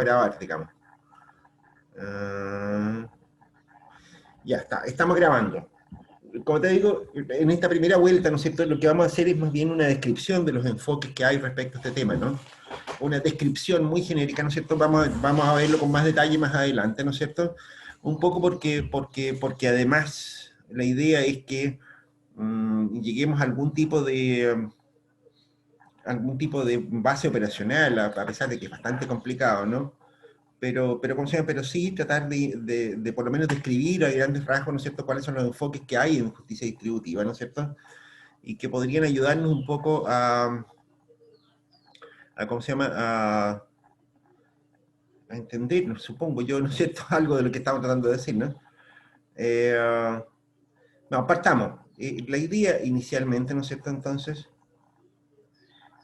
a grabar, digamos. Ah, ya está, estamos grabando. Como te digo, en esta primera vuelta, ¿no es cierto?, lo que vamos a hacer es más bien una descripción de los enfoques que hay respecto a este tema, ¿no? Una descripción muy genérica, ¿no es cierto? Vamos a verlo con más detalle más adelante, ¿no es cierto? Un poco porque además la idea es que lleguemos a algún tipo de base operacional, a pesar de que es bastante complicado, ¿no? ¿Cómo se llama? Pero sí tratar de por lo menos describir a grandes rasgos, ¿no es cierto?, cuáles son los enfoques que hay en justicia distributiva, ¿no es cierto? Y que podrían ayudarnos un poco ¿cómo se llama?, a entender, supongo yo, ¿no es cierto?, algo de lo que estamos tratando de decir, ¿no? Eh, no, partamos. La idea inicialmente, ¿no es cierto?, entonces,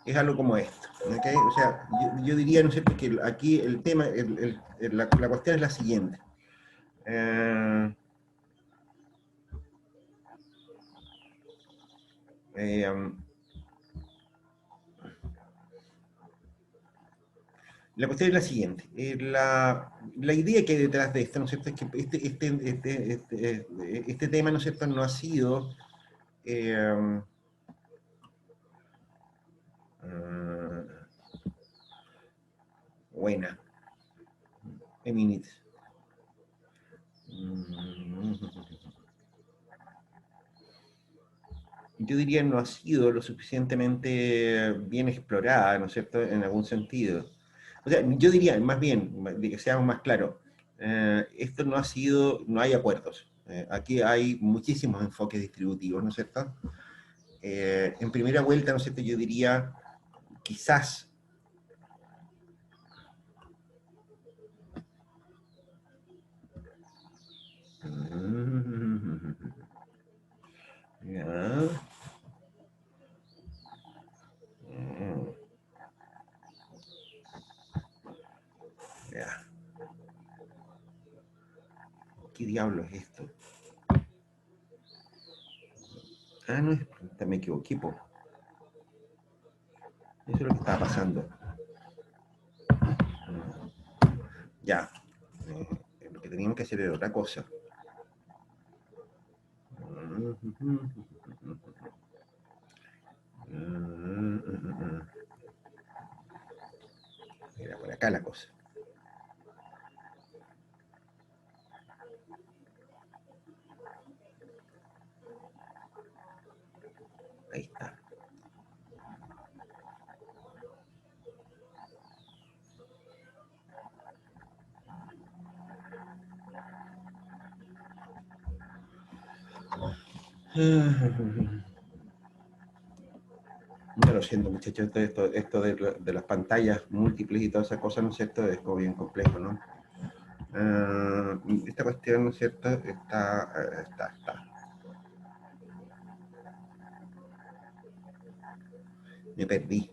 es algo como esto, ¿ok? O sea, yo diría, ¿no es cierto?, que aquí el tema, la cuestión es la siguiente. Eh, la cuestión es la siguiente. La idea que hay detrás de esto, ¿no es cierto?, es que este tema, ¿no es cierto?, no ha sido eh, buena, eminente. Yo diría no ha sido lo suficientemente bien explorada, ¿no es cierto?, en algún sentido. O sea, yo diría, más bien, de que seamos más claros, esto no ha sido, no hay acuerdos. Aquí hay muchísimos enfoques distributivos, ¿no es cierto? En primera vuelta, ¿no es cierto?, yo diría, quizás, ya. Ya. ¿Qué diablo es esto? Ah, no, me equivoqué, po. Eso es lo que estaba pasando. Ya. Lo que teníamos que hacer era otra cosa. Era por acá la cosa. Ahí está. Ya lo siento, muchachos, esto de las pantallas múltiples y todas esas cosas, ¿no es cierto?, es como bien complejo, ¿no? Esta cuestión, ¿no es cierto?, está. Me perdí.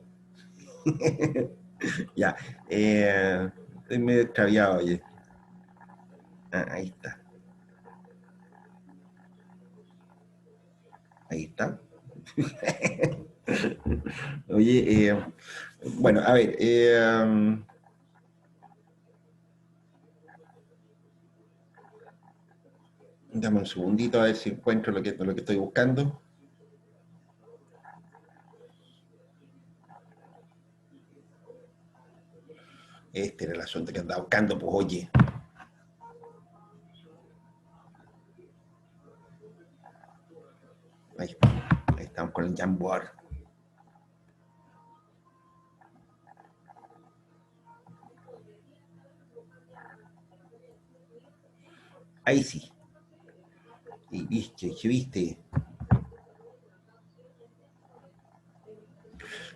Ya. Estoy medio extraviado, oye. Ahí está. Ahí está. Oye, bueno, a ver, dame un segundito a ver si encuentro lo que estoy buscando. Este era el asunto que andaba buscando, pues oye. Ahí estamos con el Jamboard. Ahí sí. Y viste.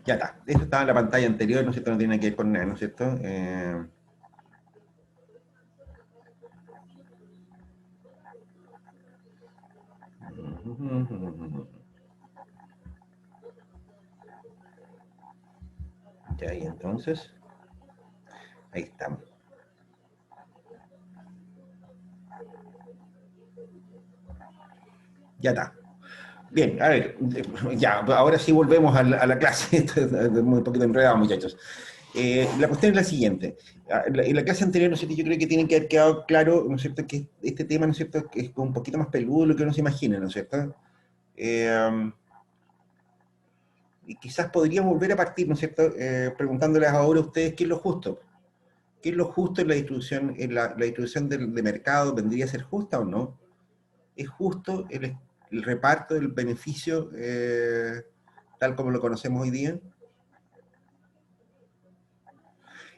Ya está. Esto estaba en la pantalla anterior, ¿no es cierto? No tiene que ver con nada, ¿no es cierto? Ya, y entonces, ahí estamos. Ya está. Bien, a ver, ya, ahora sí volvemos a la clase. Esto es muy poquito enredado, muchachos. La cuestión es la siguiente. En la clase anterior, ¿no es cierto? Yo creo que tiene que haber quedado claro, ¿no es cierto?, que este tema, ¿no es cierto?, que es un poquito más peludo de lo que uno se imagina, ¿no es cierto? Y quizás podríamos volver a partir, ¿no es cierto?, preguntándoles ahora a ustedes qué es lo justo. ¿Qué es lo justo en la distribución, la distribución de mercado? ¿Vendría a ser justa o no? ¿Es justo el reparto del beneficio tal como lo conocemos hoy día?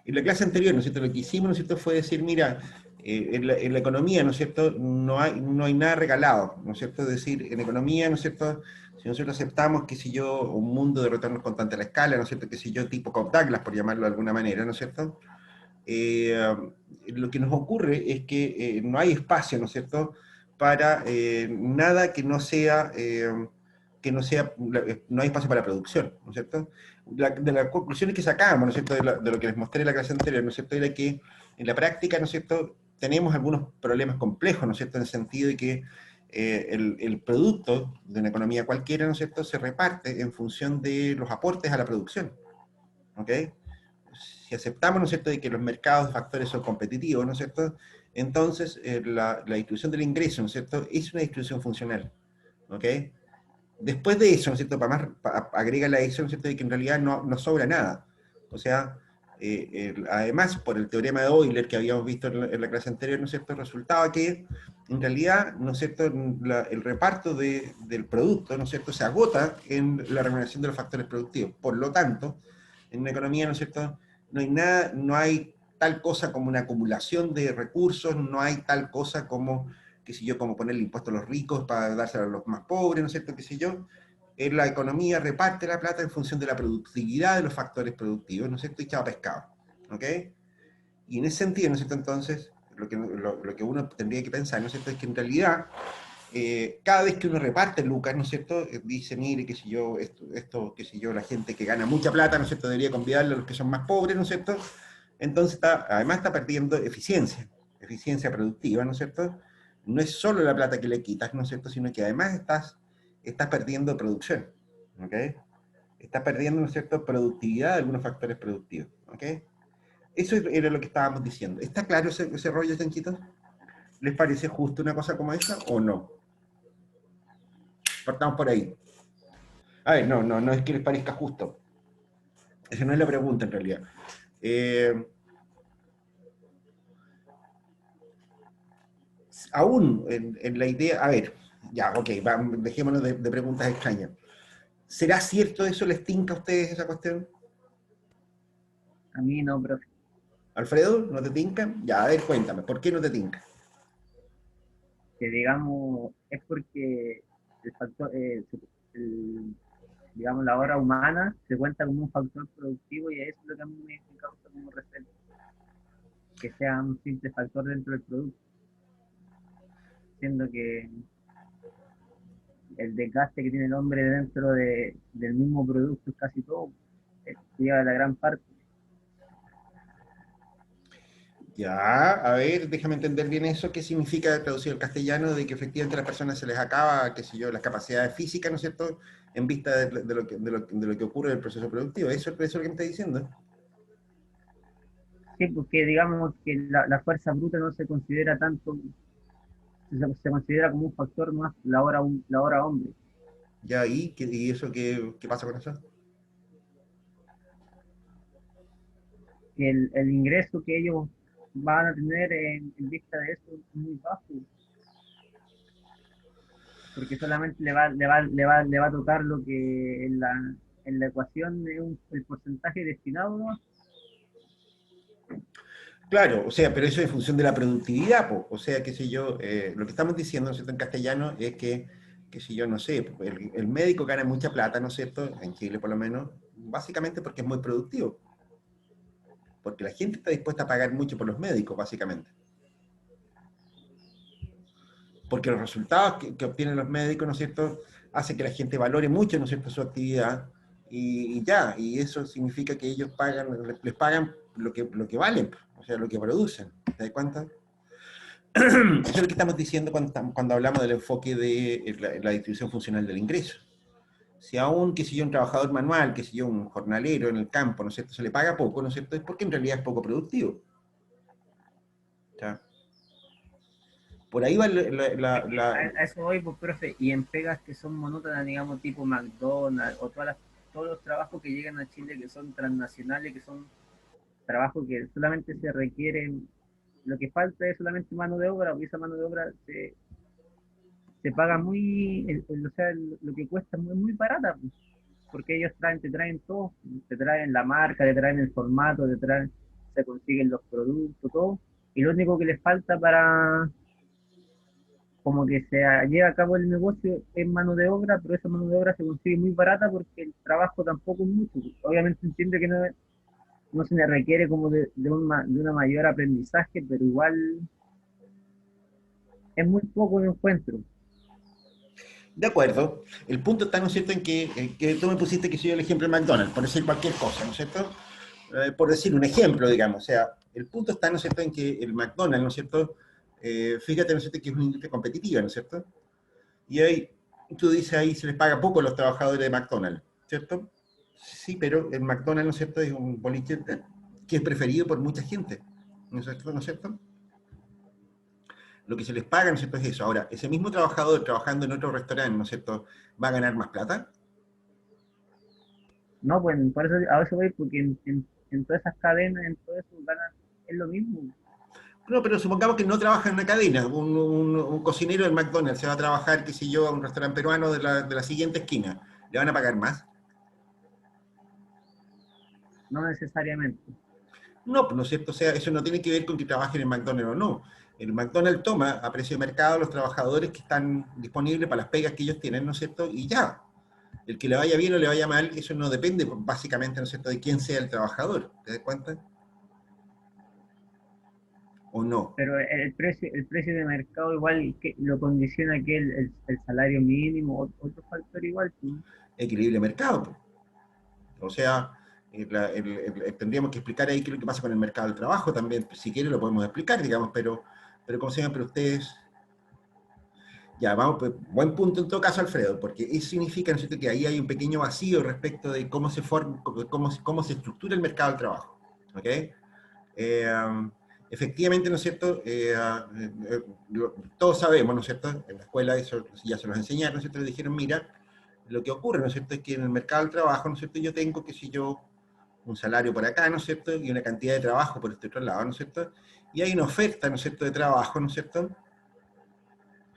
En la clase anterior, ¿no es cierto?, lo que hicimos, ¿no es cierto?, fue decir, mira, en la economía, ¿no es cierto?, no hay nada regalado, ¿no es cierto?, es decir, en economía, ¿no es cierto?, si nosotros aceptamos, qué sé yo, un mundo de retornos constantes a la escala, ¿no es cierto?, qué sé yo, tipo Cobb-Douglas, por llamarlo de alguna manera, ¿no es cierto?, lo que nos ocurre es que no hay espacio, ¿no es cierto?, para nada no hay espacio para producción, ¿no es cierto? De las conclusiones que sacábamos, ¿no es cierto?, de lo que les mostré en la clase anterior, ¿no es cierto?, era que en la práctica, ¿no es cierto?, tenemos algunos problemas complejos, ¿no es cierto?, en el sentido de que el producto de una economía cualquiera, ¿no es cierto?, se reparte en función de los aportes a la producción, ¿ok? Si aceptamos, ¿no es cierto?, de que los mercados de factores son competitivos, ¿no es cierto?, entonces la distribución del ingreso, ¿no es cierto?, es una distribución funcional, ¿ok? Después de eso, ¿no es cierto?, agrega la eso, ¿no es cierto?, de que en realidad no sobra nada. O sea, además, por el teorema de Euler que habíamos visto en la clase anterior, ¿no es cierto?, resultaba que en realidad, ¿no es cierto?, el reparto del producto, ¿no es cierto?, se agota en la remuneración de los factores productivos. Por lo tanto, en una economía, ¿no es cierto?, no hay tal cosa como una acumulación de recursos, no hay tal cosa como, qué sé yo, como ponerle impuesto a los ricos para dárselo a los más pobres, ¿no es cierto?, qué sé yo. La economía reparte la plata en función de la productividad de los factores productivos, ¿no es cierto?, y chao pescado, ¿ok? Y en ese sentido, ¿no es cierto?, entonces, lo que uno tendría que pensar, ¿no es cierto?, es que en realidad cada vez que uno reparte lucas, ¿no es cierto?, dice, mire, qué sé yo, qué sé yo, la gente que gana mucha plata, ¿no es cierto?, debería convidarle a los que son más pobres, ¿no es cierto? Entonces, además está perdiendo eficiencia productiva, ¿no es cierto? No es solo la plata que le quitas, ¿no es cierto?, sino que además estás perdiendo producción, ¿ok? Estás perdiendo, ¿no es cierto?, productividad de algunos factores productivos, ¿ok? Eso era lo que estábamos diciendo. ¿Está claro ese rollo, chanchitos? ¿Les parece justo una cosa como esa o no? Partamos por ahí. A ver, no es que les parezca justo. Esa no es la pregunta en realidad. Aún en la idea, a ver, ya, ok, dejémonos de preguntas extrañas. ¿Será cierto eso? ¿Les tinca a ustedes esa cuestión? A mí no, profe. Alfredo, ¿no te tinca? Ya, a ver, cuéntame, ¿por qué no te tinca? Que digamos, es porque el factor, digamos, la hora humana se cuenta como un factor productivo y eso es lo que a mí me causa como recelo, que sea un simple factor dentro del producto, siendo que el desgaste que tiene el hombre dentro del mismo producto es casi todo, lleva la gran parte. Ya, a ver, déjame entender bien eso. ¿Qué significa traducir al castellano de que efectivamente a las personas se les acaba, qué sé yo, las capacidades físicas, ¿no es cierto?, en vista de lo que ocurre en el proceso productivo. ¿Eso es lo que me está diciendo? Sí, porque digamos que la fuerza bruta no se considera tanto, se considera como un factor más la hora hombre. Ya, ¿y eso qué pasa con eso? Que el ingreso que ellos van a tener en vista de eso es muy bajo, porque solamente le va a tocar lo que en la ecuación es el porcentaje destinado, ¿no? Claro, o sea, pero eso es en función de la productividad, po. O sea, qué sé yo, lo que estamos diciendo, ¿no es cierto?, en castellano es que, qué sé yo, no sé, el médico gana mucha plata, ¿no es cierto?, en Chile por lo menos, básicamente porque es muy productivo, porque la gente está dispuesta a pagar mucho por los médicos, básicamente. Porque los resultados que obtienen los médicos, ¿no es cierto?, hacen que la gente valore mucho, ¿no es cierto?, su actividad, y ya, y eso significa que ellos les pagan lo que valen, o sea, lo que producen, ¿te das cuenta? Eso es lo que estamos diciendo cuando hablamos del enfoque de la distribución funcional del ingreso. Si a un, qué sé yo, un trabajador manual, qué sé yo, un jornalero en el campo, ¿no es cierto?, se le paga poco, ¿no es cierto?, es porque en realidad es poco productivo. ¿Ya? Por ahí va Es que a eso voy, pues, profe, y en pegas que son monótonas, digamos, tipo McDonald's, o todos los trabajos que llegan a Chile que son transnacionales, que son trabajos que solamente se requieren, lo que falta es solamente mano de obra, porque esa mano de obra se paga muy, o sea, lo que cuesta es muy, muy barata, pues, porque ellos te traen todo, te traen la marca, te traen el formato, te traen, se consiguen los productos, todo, y lo único que les falta para como que se lleva a cabo el negocio en mano de obra, pero esa mano de obra se consigue muy barata porque el trabajo tampoco es mucho. Obviamente entiende que no se le requiere como de una mayor aprendizaje, pero igual es muy poco el encuentro. De acuerdo. El punto está, ¿no es cierto?, en que tú me pusiste que soy el ejemplo de McDonald's, por decir cualquier cosa, ¿no es cierto? Por decir un ejemplo, digamos. O sea, el punto está, ¿no es cierto?, en que el McDonald's, ¿no es cierto?, fíjate, ¿no es cierto?, que es una industria competitiva, ¿no es cierto? Y ahí, tú dices, ahí se les paga poco a los trabajadores de McDonald's, ¿cierto? Sí, pero el McDonald's, ¿no es cierto?, es un boliche que es preferido por mucha gente, ¿no es cierto? ¿No es cierto? Lo que se les paga, ¿no es cierto?, es eso. Ahora, ese mismo trabajador trabajando en otro restaurante, ¿no es cierto?, ¿va a ganar más plata? No, pues por eso a eso voy, porque en todas esas cadenas, en todo eso, ganan, es lo mismo. No, pero supongamos que no trabaja en una cadena. Un cocinero del McDonald's se va a trabajar, qué sé yo, a un restaurante peruano de la siguiente esquina. ¿Le van a pagar más? No necesariamente. No, pues, ¿no es cierto? O sea, eso no tiene que ver con que trabajen en McDonald's o no. El McDonald's toma a precio de mercado a los trabajadores que están disponibles para las pegas que ellos tienen, ¿no es cierto? Y ya. El que le vaya bien o le vaya mal, eso no depende básicamente, ¿no es cierto?, de quién sea el trabajador. ¿Te das cuenta? ¿O no? Pero el precio de mercado igual que lo condiciona que el salario mínimo, otro factor igual, pues. Equilibrio de mercado, pues. O sea, tendríamos que explicar ahí qué es lo que pasa con el mercado del trabajo también. Si quiere lo podemos explicar, digamos, pero como siempre ustedes... Ya, vamos, pues, buen punto en todo caso, Alfredo, porque eso significa, ¿no es cierto?, que ahí hay un pequeño vacío respecto de cómo se forma, cómo se estructura el mercado del trabajo. ¿Ok? Eh, efectivamente, ¿no es cierto? Todos sabemos, ¿no es cierto? En la escuela eso ya se los enseñaron, ¿no es cierto? Le dijeron, mira, lo que ocurre, ¿no es cierto?, es que en el mercado del trabajo, ¿no es cierto?, yo tengo, qué sé yo, un salario por acá, ¿no es cierto?, y una cantidad de trabajo por este otro lado, ¿no es cierto?, y hay una oferta, ¿no es cierto?, de trabajo, ¿no es cierto?,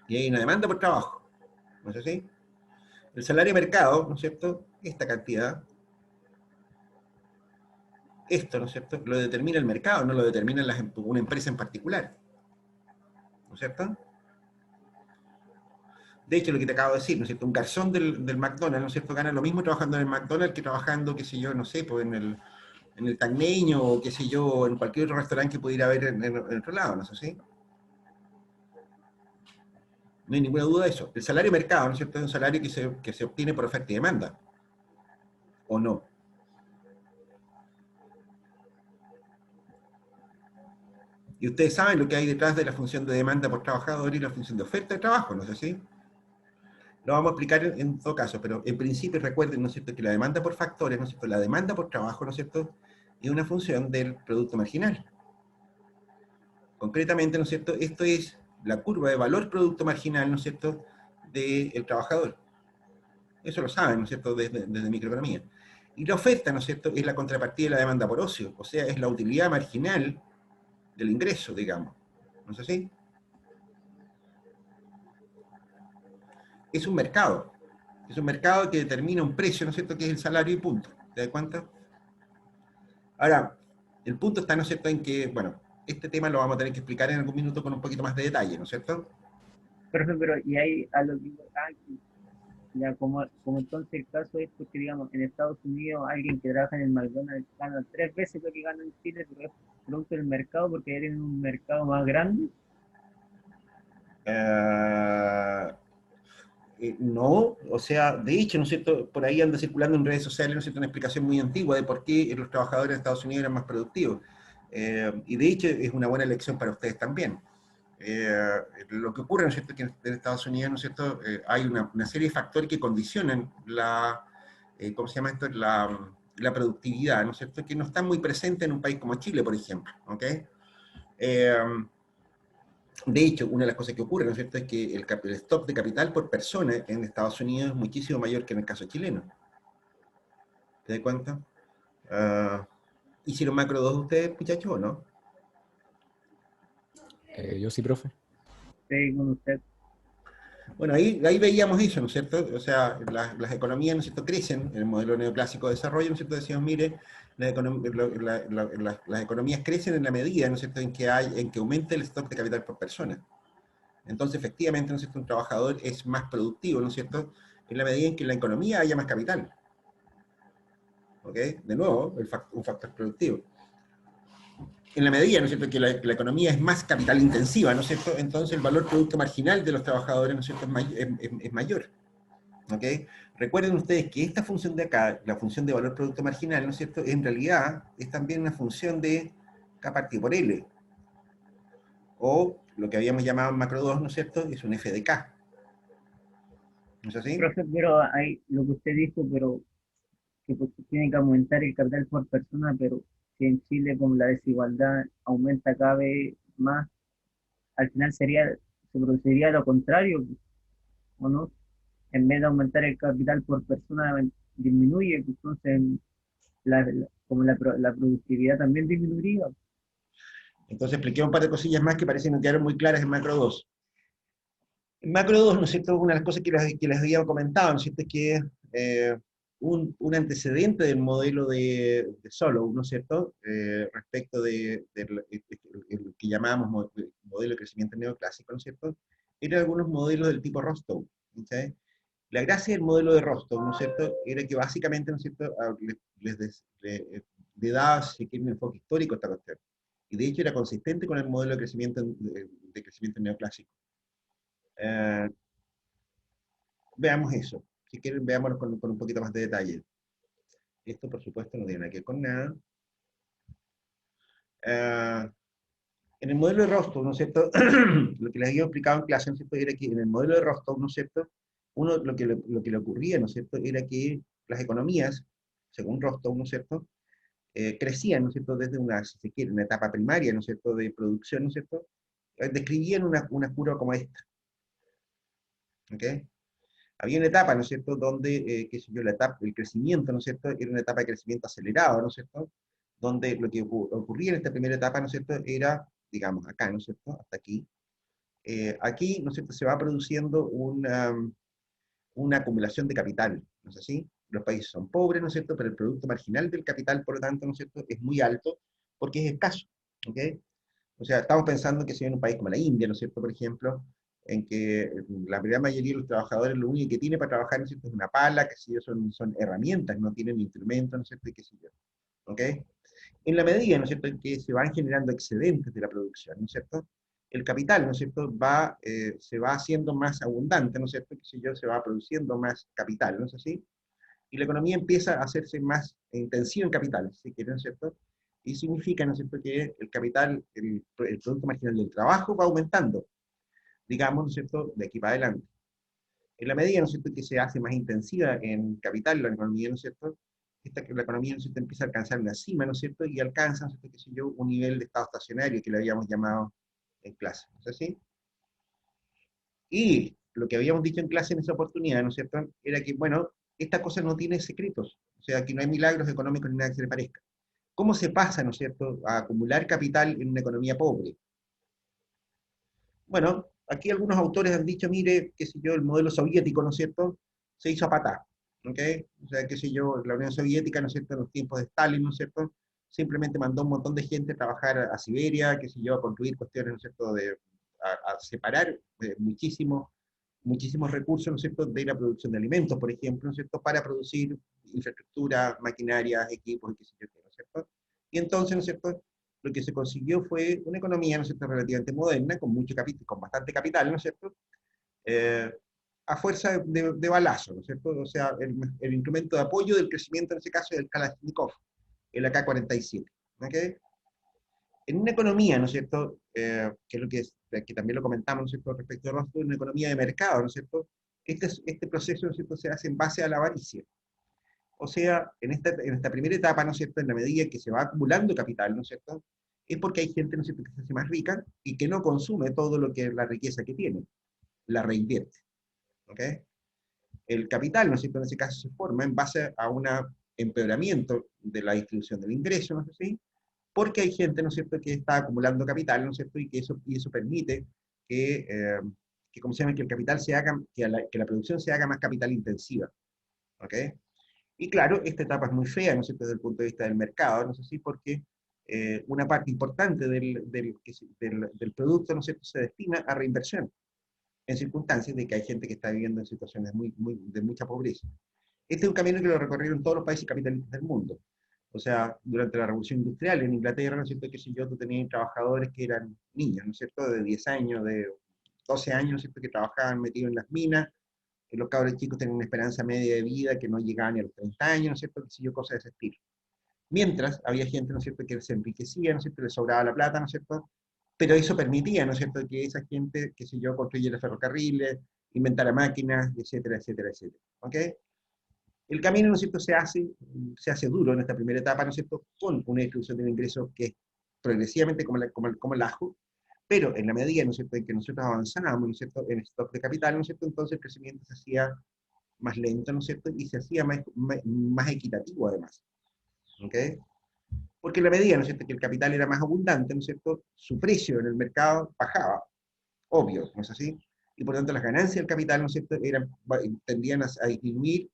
y hay una demanda por trabajo, ¿no es así? El salario de mercado, ¿no es cierto?, esta cantidad, esto, ¿no es cierto?, lo determina el mercado, no lo determina una empresa en particular, ¿no es cierto? De hecho, lo que te acabo de decir, ¿no es cierto? Un garzón del McDonald's, ¿no es cierto?, gana lo mismo trabajando en el McDonald's que trabajando, qué sé yo, no sé, pues en el Tagneño o qué sé yo, en cualquier otro restaurante que pudiera haber en otro lado, ¿no es así? No hay ninguna duda de eso. El salario de mercado, ¿no es cierto?, es un salario que se obtiene por oferta y demanda, ¿o no? Y ustedes saben lo que hay detrás de la función de demanda por trabajador y la función de oferta de trabajo, ¿no es así? Lo vamos a explicar en todo caso, pero en principio recuerden, ¿no es cierto?, que la demanda por factores, ¿no es cierto?, la demanda por trabajo, ¿no es cierto?, es una función del producto marginal. Concretamente, ¿no es cierto?, esto es la curva de valor producto marginal, ¿no es cierto?, del trabajador. Eso lo saben, ¿no es cierto?, desde microeconomía. Y la oferta, ¿no es cierto?, es la contrapartida de la demanda por ocio, o sea, es la utilidad marginal del ingreso, digamos. ¿No es así? Es un mercado. Es un mercado que determina un precio, ¿no es cierto?, que es el salario y punto. ¿Te das cuenta? Ahora, el punto está, ¿no es cierto?, en que, bueno, este tema lo vamos a tener que explicar en algún minuto con un poquito más de detalle, ¿no es cierto? Pero y ahí a lo que ya como entonces el caso es porque, digamos, en Estados Unidos alguien que trabaja en el McDonald's gana tres veces lo que gana en Chile, pero es producto del mercado porque tienen un mercado más grande. Eh, no, o sea, de hecho, ¿no es cierto?, por ahí anda circulando en redes sociales, ¿no es cierto?, una explicación muy antigua de por qué los trabajadores de Estados Unidos eran más productivos. Y de hecho es una buena lección para ustedes también. lo que ocurre, ¿no es cierto?, que en Estados Unidos, ¿no es cierto?, hay una serie de factores que condicionan la, ¿cómo se llama esto?, la productividad, ¿no es cierto?, que no está muy presente en un país como Chile, por ejemplo, ¿ok? De hecho, una de las cosas que ocurre, ¿no es cierto?, es que el stock de capital por persona en Estados Unidos es muchísimo mayor que en el caso chileno. ¿Te das cuenta? ¿Hicieron macro 2 ustedes, muchachos, o no? Yo sí, profe. Sí, con usted. Bueno, ahí veíamos eso, ¿no es cierto? O sea, las economías, ¿no es cierto?, crecen en el modelo neoclásico de desarrollo, ¿no es cierto? Decíamos, mire, las economías crecen en la medida, ¿no es cierto?, en que aumente el stock de capital por persona. Entonces, efectivamente, ¿no es cierto?, un trabajador es más productivo, ¿no es cierto?, en la medida en que en la economía haya más capital. ¿Ok? De nuevo, un factor productivo. En la medida, ¿no es cierto?, que la economía es más capital intensiva, ¿no es cierto?, entonces el valor producto marginal de los trabajadores, ¿no es cierto?, es mayor. ¿Ok? Recuerden ustedes que esta función de acá, la función de valor producto marginal, ¿no es cierto?, en realidad es también una función de K partido por L. O lo que habíamos llamado en macro 2, ¿no es cierto?, es un f de K. ¿No es así? Profe, pero hay lo que usted dijo, pero que pues, tiene que aumentar el capital por persona, pero si en Chile con la desigualdad aumenta cada vez más, al final se produciría lo contrario, ¿o no? En vez de aumentar el capital por persona, disminuye, pues, entonces la productividad también disminuiría. Entonces expliqué un par de cosillas más que parecen no quedaron muy claras en macro 2. En macro 2, ¿no es cierto?, una de las cosas que les había comentado, ¿no es cierto?, es que un antecedente del modelo de Solow, ¿no es cierto?, respecto del que llamábamos modelo de crecimiento neoclásico, ¿no es cierto?, eran algunos modelos del tipo Rostow. ¿Okay? La gracia del modelo de Rostow, ¿no es cierto?, era que básicamente, ¿no es cierto?, le daba, si quieren, un enfoque histórico a esta cuestión. Y de hecho era consistente con el modelo de crecimiento neoclásico. Veamos eso. Si quieren, veámoslo con un poquito más de detalle. Esto, por supuesto, no tiene nada que ver con nada. En el modelo de Rostow, ¿no es cierto? Lo que les había explicado en clase, ¿no es cierto?, era que en el modelo de Rostow, ¿no es cierto?, lo que le ocurría, ¿no es cierto?, era que las economías, según Rostow, ¿no es cierto?, crecían, ¿no es cierto?, desde una, si se quiere, una etapa primaria, ¿no es cierto?, de producción, ¿no es cierto?, describían una curva como esta. ¿Ok? Había una etapa, ¿no es cierto?, donde, qué sé yo, el crecimiento, ¿no es cierto?, era una etapa de crecimiento acelerado, ¿no es cierto?, donde lo que ocurría en esta primera etapa, ¿no es cierto?, era, digamos, acá, ¿no es cierto?, hasta aquí. Aquí, ¿no es cierto?, se va produciendo una acumulación de capital, ¿no es así? Los países son pobres, ¿no es cierto?, pero el producto marginal del capital, por lo tanto, ¿no es cierto?, es muy alto porque es escaso, ¿ok? O sea, estamos pensando que si en un país como la India, ¿no es cierto?, por ejemplo, en que la gran mayoría de los trabajadores lo único que tiene para trabajar, ¿no es cierto?, es una pala, que si son herramientas, no tienen instrumentos, ¿no es cierto?, y qué sé yo, ¿ok? En la medida, ¿no es cierto?, en que se van generando excedentes de la producción, ¿no es cierto?, el capital, ¿no es cierto?, se va haciendo más abundante, ¿no es cierto?, qué sé yo, se va produciendo más capital, ¿no es así? Y la economía empieza a hacerse más intensiva en capital, si quieren, ¿no es cierto?, y significa, ¿no es cierto?, que el capital, el producto marginal del trabajo va aumentando, digamos, ¿no es cierto?, de aquí para adelante. En la medida, ¿no es cierto?, que se hace más intensiva en capital la economía, ¿no es cierto?, la economía, ¿no es cierto?, empieza a alcanzar una cima, ¿no es cierto?, y alcanza, ¿no es cierto?, qué sé yo, un nivel de estado estacionario que le habíamos llamado en clase, ¿no es así? Y lo que habíamos dicho en clase en esa oportunidad, ¿no es cierto?, era que, bueno, esta cosa no tiene secretos, o sea, que no hay milagros económicos ni nada que se le parezca. ¿Cómo se pasa, ¿no es cierto?, a acumular capital en una economía pobre? Bueno, aquí algunos autores han dicho, mire, qué sé yo, el modelo soviético, ¿no es cierto?, se hizo a patá, ¿ok? O sea, qué sé yo, la Unión Soviética, ¿no es cierto?, en los tiempos de Stalin, ¿no es cierto?, simplemente mandó un montón de gente a trabajar a Siberia, qué sé yo, a construir cuestiones, ¿no es cierto?, a separar muchísimos recursos, ¿no es cierto?, de la producción de alimentos, por ejemplo, ¿no es cierto?, para producir infraestructura, maquinaria, equipos, y qué sé yo, ¿no es cierto? Y entonces, ¿no es cierto?, lo que se consiguió fue una economía, ¿no es cierto?, relativamente moderna, con mucho capital, con bastante capital, ¿no es cierto?, a fuerza de balazo, ¿no es cierto? O sea, el instrumento de apoyo del crecimiento en ese caso es el Kalashnikov, el AK-47, ¿ok? En una economía, ¿no es cierto?, que es lo que también lo comentamos, ¿no es cierto?, respecto a una economía de mercado, ¿no es cierto?, este proceso, ¿no es cierto?, se hace en base a la avaricia. O sea, en esta primera etapa, ¿no es cierto?, en la medida que se va acumulando capital, ¿no es cierto?, es porque hay gente, ¿no es cierto?, que se hace más rica y que no consume todo lo que la riqueza que tiene, la reinvierte. ¿Ok? El capital, ¿no es cierto?, en ese caso se forma en base a un empeoramiento de la distribución del ingreso, ¿no es así? Porque hay gente, ¿no es cierto?, que está acumulando capital, ¿no es cierto?, y eso permite que ¿cómo se llama?, que el capital se haga, que la producción se haga más capital intensiva. ¿Ok? Y claro, esta etapa es muy fea, ¿no es cierto?, desde el punto de vista del mercado, no sé si porque una parte importante del producto, ¿no es cierto?, se destina a reinversión, en circunstancias de que hay gente que está viviendo en situaciones de mucha pobreza. Este es un camino que lo recorrieron todos los países capitalistas del mundo. O sea, durante la Revolución Industrial en Inglaterra, ¿no es cierto?, que si yo, tú tenías trabajadores que eran niños, ¿no es cierto?, de 10 años, de 12 años, ¿no es cierto?, que trabajaban metidos en las minas. Los cabros chicos tenían una esperanza media de vida que no llegaba ni a los 30 años, ¿no es cierto?, que si yo, cosas de ese estilo. Mientras había gente, ¿no es cierto?, que se enriquecía, ¿no es cierto?, le sobraba la plata, ¿no es cierto?, pero eso permitía, ¿no es cierto?, que esa gente, que sé yo, construyera ferrocarriles, inventara máquinas, etcétera, etcétera, etcétera. ¿Ok? El camino, ¿no es cierto?, se hace duro en esta primera etapa, ¿no es cierto?, con una distribución del ingreso que es progresivamente como el ajo, pero en la medida, ¿no es cierto?, en que nosotros avanzábamos, ¿no es cierto?, en el stock de capital, ¿no es cierto?, entonces el crecimiento se hacía más lento, ¿no es cierto?, y se hacía más equitativo además. ¿Ok? Porque en la medida, ¿no es cierto?, que el capital era más abundante, ¿no es cierto?, su precio en el mercado bajaba, obvio, ¿no es así? Y por tanto las ganancias del capital, ¿no es cierto?, tendían a disminuir,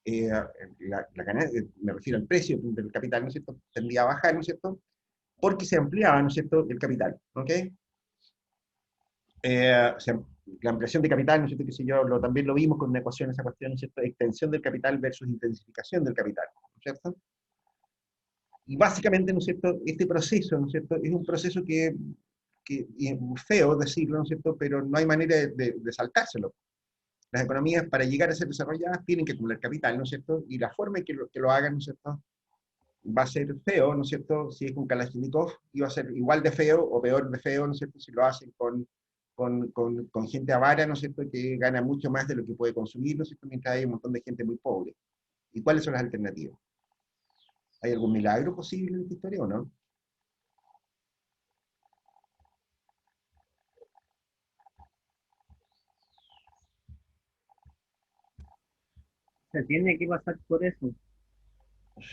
me refiero al precio del capital, ¿no es cierto?, tendía a bajar, ¿no es cierto?, porque se ampliaba, ¿no es cierto?, el capital, ¿ok? O sea, la ampliación de capital, ¿no es cierto?, que si yo, también lo vimos con una ecuación, esa cuestión, ¿no es cierto?, extensión del capital versus intensificación del capital, ¿no es cierto? Y básicamente, ¿no es cierto?, este proceso, ¿no es cierto?, es un proceso y es feo decirlo, ¿no es cierto?, pero no hay manera de saltárselo. Las economías, para llegar a ser desarrolladas, tienen que acumular capital, ¿no es cierto?, y la forma en que lo hagan, ¿no es cierto?, va a ser feo, ¿no es cierto?, si es con Kalashnikov, y va a ser igual de feo o peor de feo, ¿no es cierto?, si lo hacen con gente avara, ¿no es cierto?, que gana mucho más de lo que puede consumir, ¿no es cierto?, mientras hay un montón de gente muy pobre. ¿Y cuáles son las alternativas? ¿Hay algún milagro posible en esta historia o no? Se tiene que pasar por eso.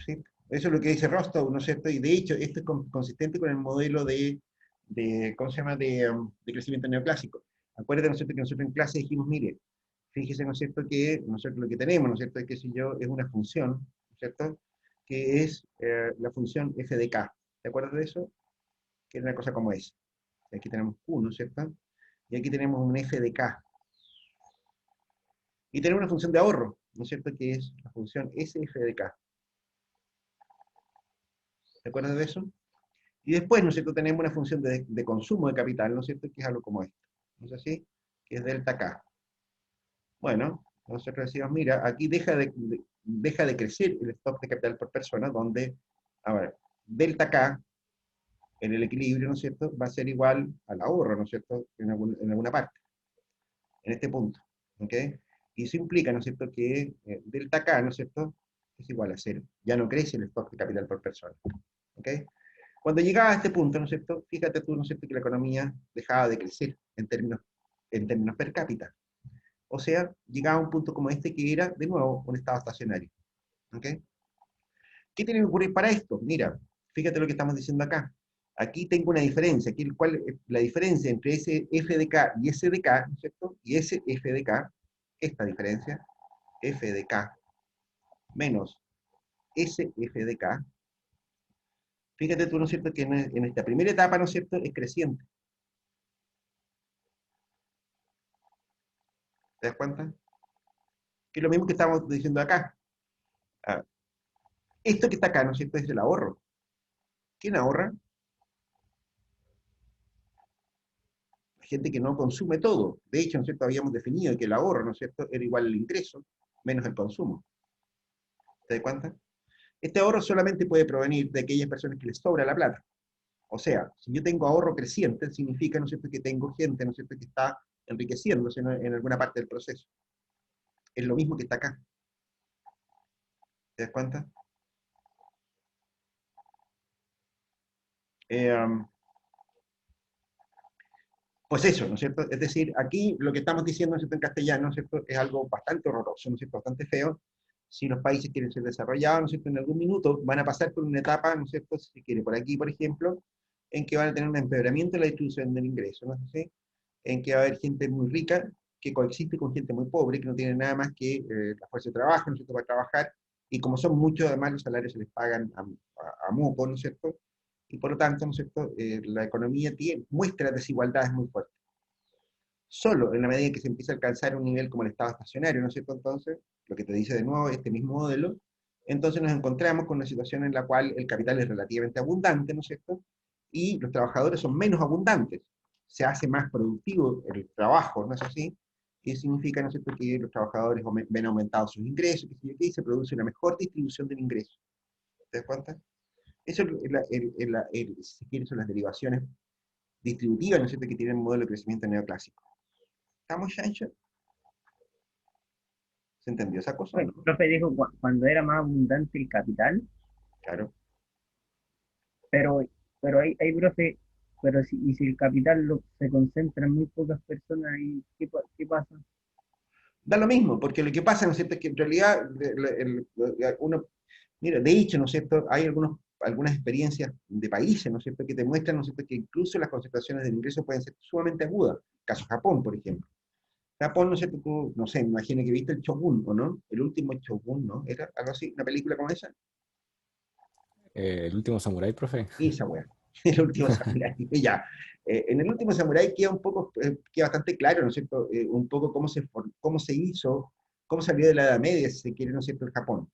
Sí, eso es lo que dice Rostow, ¿no es cierto? Y de hecho, esto es consistente con el modelo ¿cómo se llama?, de crecimiento neoclásico. Acuérdense, ¿no es cierto?, que nosotros en clase dijimos, mire, fíjese, ¿no es cierto?, que nosotros lo que tenemos, ¿no es cierto?, es que si yo, es una función, ¿no es cierto?, que es la función f de k. ¿Te acuerdas de eso? Que es una cosa como esa. Aquí tenemos q, ¿no es cierto? Y aquí tenemos un f de k. Y tenemos una función de ahorro, ¿no es cierto?, que es la función sf de k. ¿Te acuerdas de eso? Y después, ¿no es cierto?, tenemos una función de consumo de capital, ¿no es cierto?, que es algo como esto. ¿No es así? Que es delta K. Bueno, nosotros decimos, mira, aquí deja de crecer el stock de capital por persona, donde, a ver, delta K en el equilibrio, ¿no es cierto?, va a ser igual al ahorro, ¿no es cierto?, en alguna parte, en este punto. ¿Ok? Y eso implica, ¿no es cierto?, que delta K, ¿no es cierto?, es igual a cero. Ya no crece el stock de capital por persona. ¿Ok? Cuando llegaba a este punto, ¿no es cierto?, fíjate tú, ¿no es cierto?, que la economía dejaba de crecer en términos per cápita. O sea, llegaba a un punto como este que era, de nuevo, un estado estacionario. ¿Ok? ¿Qué tiene que ocurrir para esto? Mira, fíjate lo que estamos diciendo acá. Aquí tengo una diferencia. Aquí, la diferencia entre ese f de k y s de k, ¿no es cierto?, y ese f de k, esta diferencia, f de k menos s f de k, fíjate tú, ¿no es cierto?, que en esta primera etapa, ¿no es cierto?, es creciente. ¿Te das cuenta? Que es lo mismo que estamos diciendo acá. Ah, esto que está acá, ¿no es cierto?, es el ahorro. ¿Quién ahorra? La gente que no consume todo. De hecho, ¿no es cierto?, habíamos definido que el ahorro, ¿no es cierto?, era igual al ingreso menos el consumo. ¿Te das cuenta? Este ahorro solamente puede provenir de aquellas personas que les sobra la plata. O sea, si yo tengo ahorro creciente, significa, ¿no es cierto?, que tengo gente, ¿no es cierto?, que está enriqueciéndose, ¿no?, en alguna parte del proceso. Es lo mismo que está acá. ¿Te das cuenta? Eh, pues eso, ¿no es cierto? Es decir, aquí lo que estamos diciendo, ¿no es cierto?, en castellano, ¿no es cierto?, es algo bastante horroroso, ¿no es cierto?, bastante feo. Si los países quieren ser desarrollados, ¿no es cierto?, en algún minuto van a pasar por una etapa, ¿no es cierto?, si se quiere, por aquí, por ejemplo, en que van a tener un empeoramiento de la distribución del ingreso, ¿no es así? En que va a haber gente muy rica que coexiste con gente muy pobre, que no tiene nada más que la fuerza de trabajo, ¿no es cierto?, para trabajar, y como son muchos, además los salarios se les pagan a moco, ¿no es cierto?, y por lo tanto, ¿no es cierto?, la economía muestra desigualdades muy fuertes. Solo en la medida en que se empieza a alcanzar un nivel como el estado estacionario, ¿no es cierto? Entonces, lo que te dice de nuevo este mismo modelo, entonces nos encontramos con una situación en la cual el capital es relativamente abundante, ¿no es cierto? Y los trabajadores son menos abundantes. Se hace más productivo el trabajo, ¿no es así? Y significa, ¿no es cierto?, que los trabajadores ven aumentados sus ingresos, y se produce una mejor distribución del ingreso. ¿Te das cuenta? Eso si quieres, son las derivaciones distributivas, ¿no es cierto?, que tiene el modelo de crecimiento neoclásico. ¿Estamos, Shansha? ¿Se entendió esa cosa o Bueno, no? el profe dijo cuando era más abundante el capital, Claro. pero, pero profe, pero y si el capital se concentra en muy pocas personas, ¿y qué pasa? Da lo mismo, porque lo que pasa, ¿no es cierto?, es que en realidad uno, mira, de hecho, ¿no es cierto?, hay algunas experiencias de países, ¿no es cierto?, que te muestran, ¿no es cierto?, que incluso las concentraciones del ingreso pueden ser sumamente agudas. Caso Japón, por ejemplo. Japón, ¿no es cierto?, tú, no sé, me imagino que viste el Shogun, ¿o no? El último Shogun, ¿no? ¿Era algo así, una película como esa? El último samurái, profe. Esa weá, el último samurái. Ya, en el último samurái queda un poco, queda bastante claro, ¿no es cierto?, un poco cómo se hizo, cómo salió de la Edad Media, si se quiere, ¿no es cierto?, el Japón.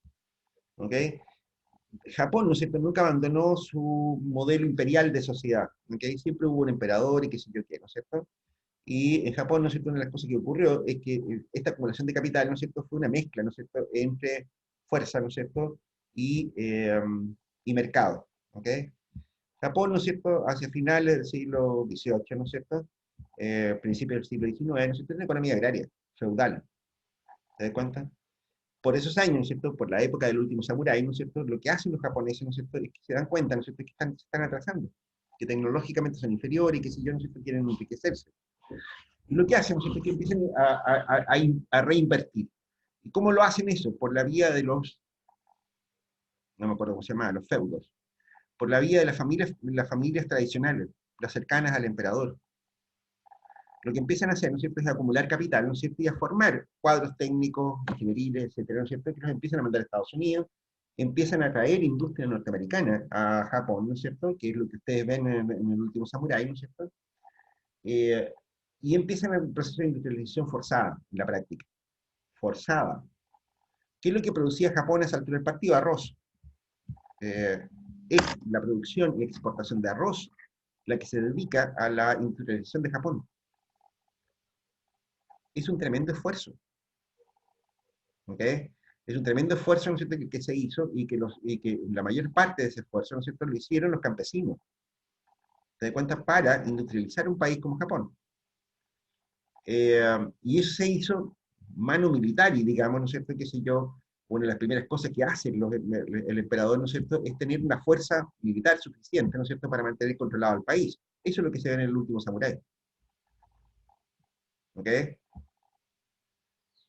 ¿Ok? Japón, ¿no es cierto?, nunca abandonó su modelo imperial de sociedad. ¿Ok? Siempre hubo un emperador y qué sé yo qué, ¿no es cierto? Y en Japón, ¿no es cierto?, una de las cosas que ocurrió es que esta acumulación de capital, ¿no es cierto?, fue una mezcla, ¿no es cierto?, entre fuerza, ¿no es cierto?, y mercado. ¿Ok? Japón, ¿no es cierto?, hacia finales del siglo XVIII, ¿no es cierto?, principios del siglo XIX, ¿no es cierto?, es una economía agraria, feudal, ¿te das cuenta? Por esos años, ¿no es cierto?, por la época del último samurái, ¿no es cierto?, lo que hacen los japoneses, ¿no es cierto?, es que se dan cuenta, ¿no es cierto?, que se están atrasando, que tecnológicamente son inferiores y que si yo, ¿no es cierto?, quieren enriquecerse. Y lo que hacen, ¿no es cierto?, es que empiezan a reinvertir. ¿Y cómo lo hacen eso? Por la vía de no me acuerdo cómo se llama, los feudos, por la vía de las familias tradicionales, las cercanas al emperador. Lo que empiezan a hacer, ¿no es cierto?, es acumular capital, ¿no es cierto?, y a formar cuadros técnicos, ingenieriles, etcétera, ¿no es cierto?, que los empiezan a mandar a Estados Unidos, empiezan a traer industria norteamericana a Japón, ¿no es cierto?, que es lo que ustedes ven en el último Samurai, ¿no es cierto?, eh, y empiezan el proceso de industrialización forzada, en la práctica, forzada. ¿Qué es lo que producía Japón a esa altura del partido? Arroz. Es la producción y exportación de arroz la que se dedica a la industrialización de Japón. Es un tremendo esfuerzo. ¿Ok? Es un tremendo esfuerzo, ¿no es cierto?, que se hizo y que la mayor parte de ese esfuerzo, ¿no es cierto?, lo hicieron los campesinos. ¿Te das cuenta? Para industrializar un país como Japón. Y eso se hizo mano militar, y digamos, ¿no es cierto?, qué sé yo, una de las primeras cosas que hace el emperador, ¿no es cierto?, es tener una fuerza militar suficiente, ¿no es cierto?, para mantener controlado al país. Eso es lo que se ve en el último samurái. ¿Ok?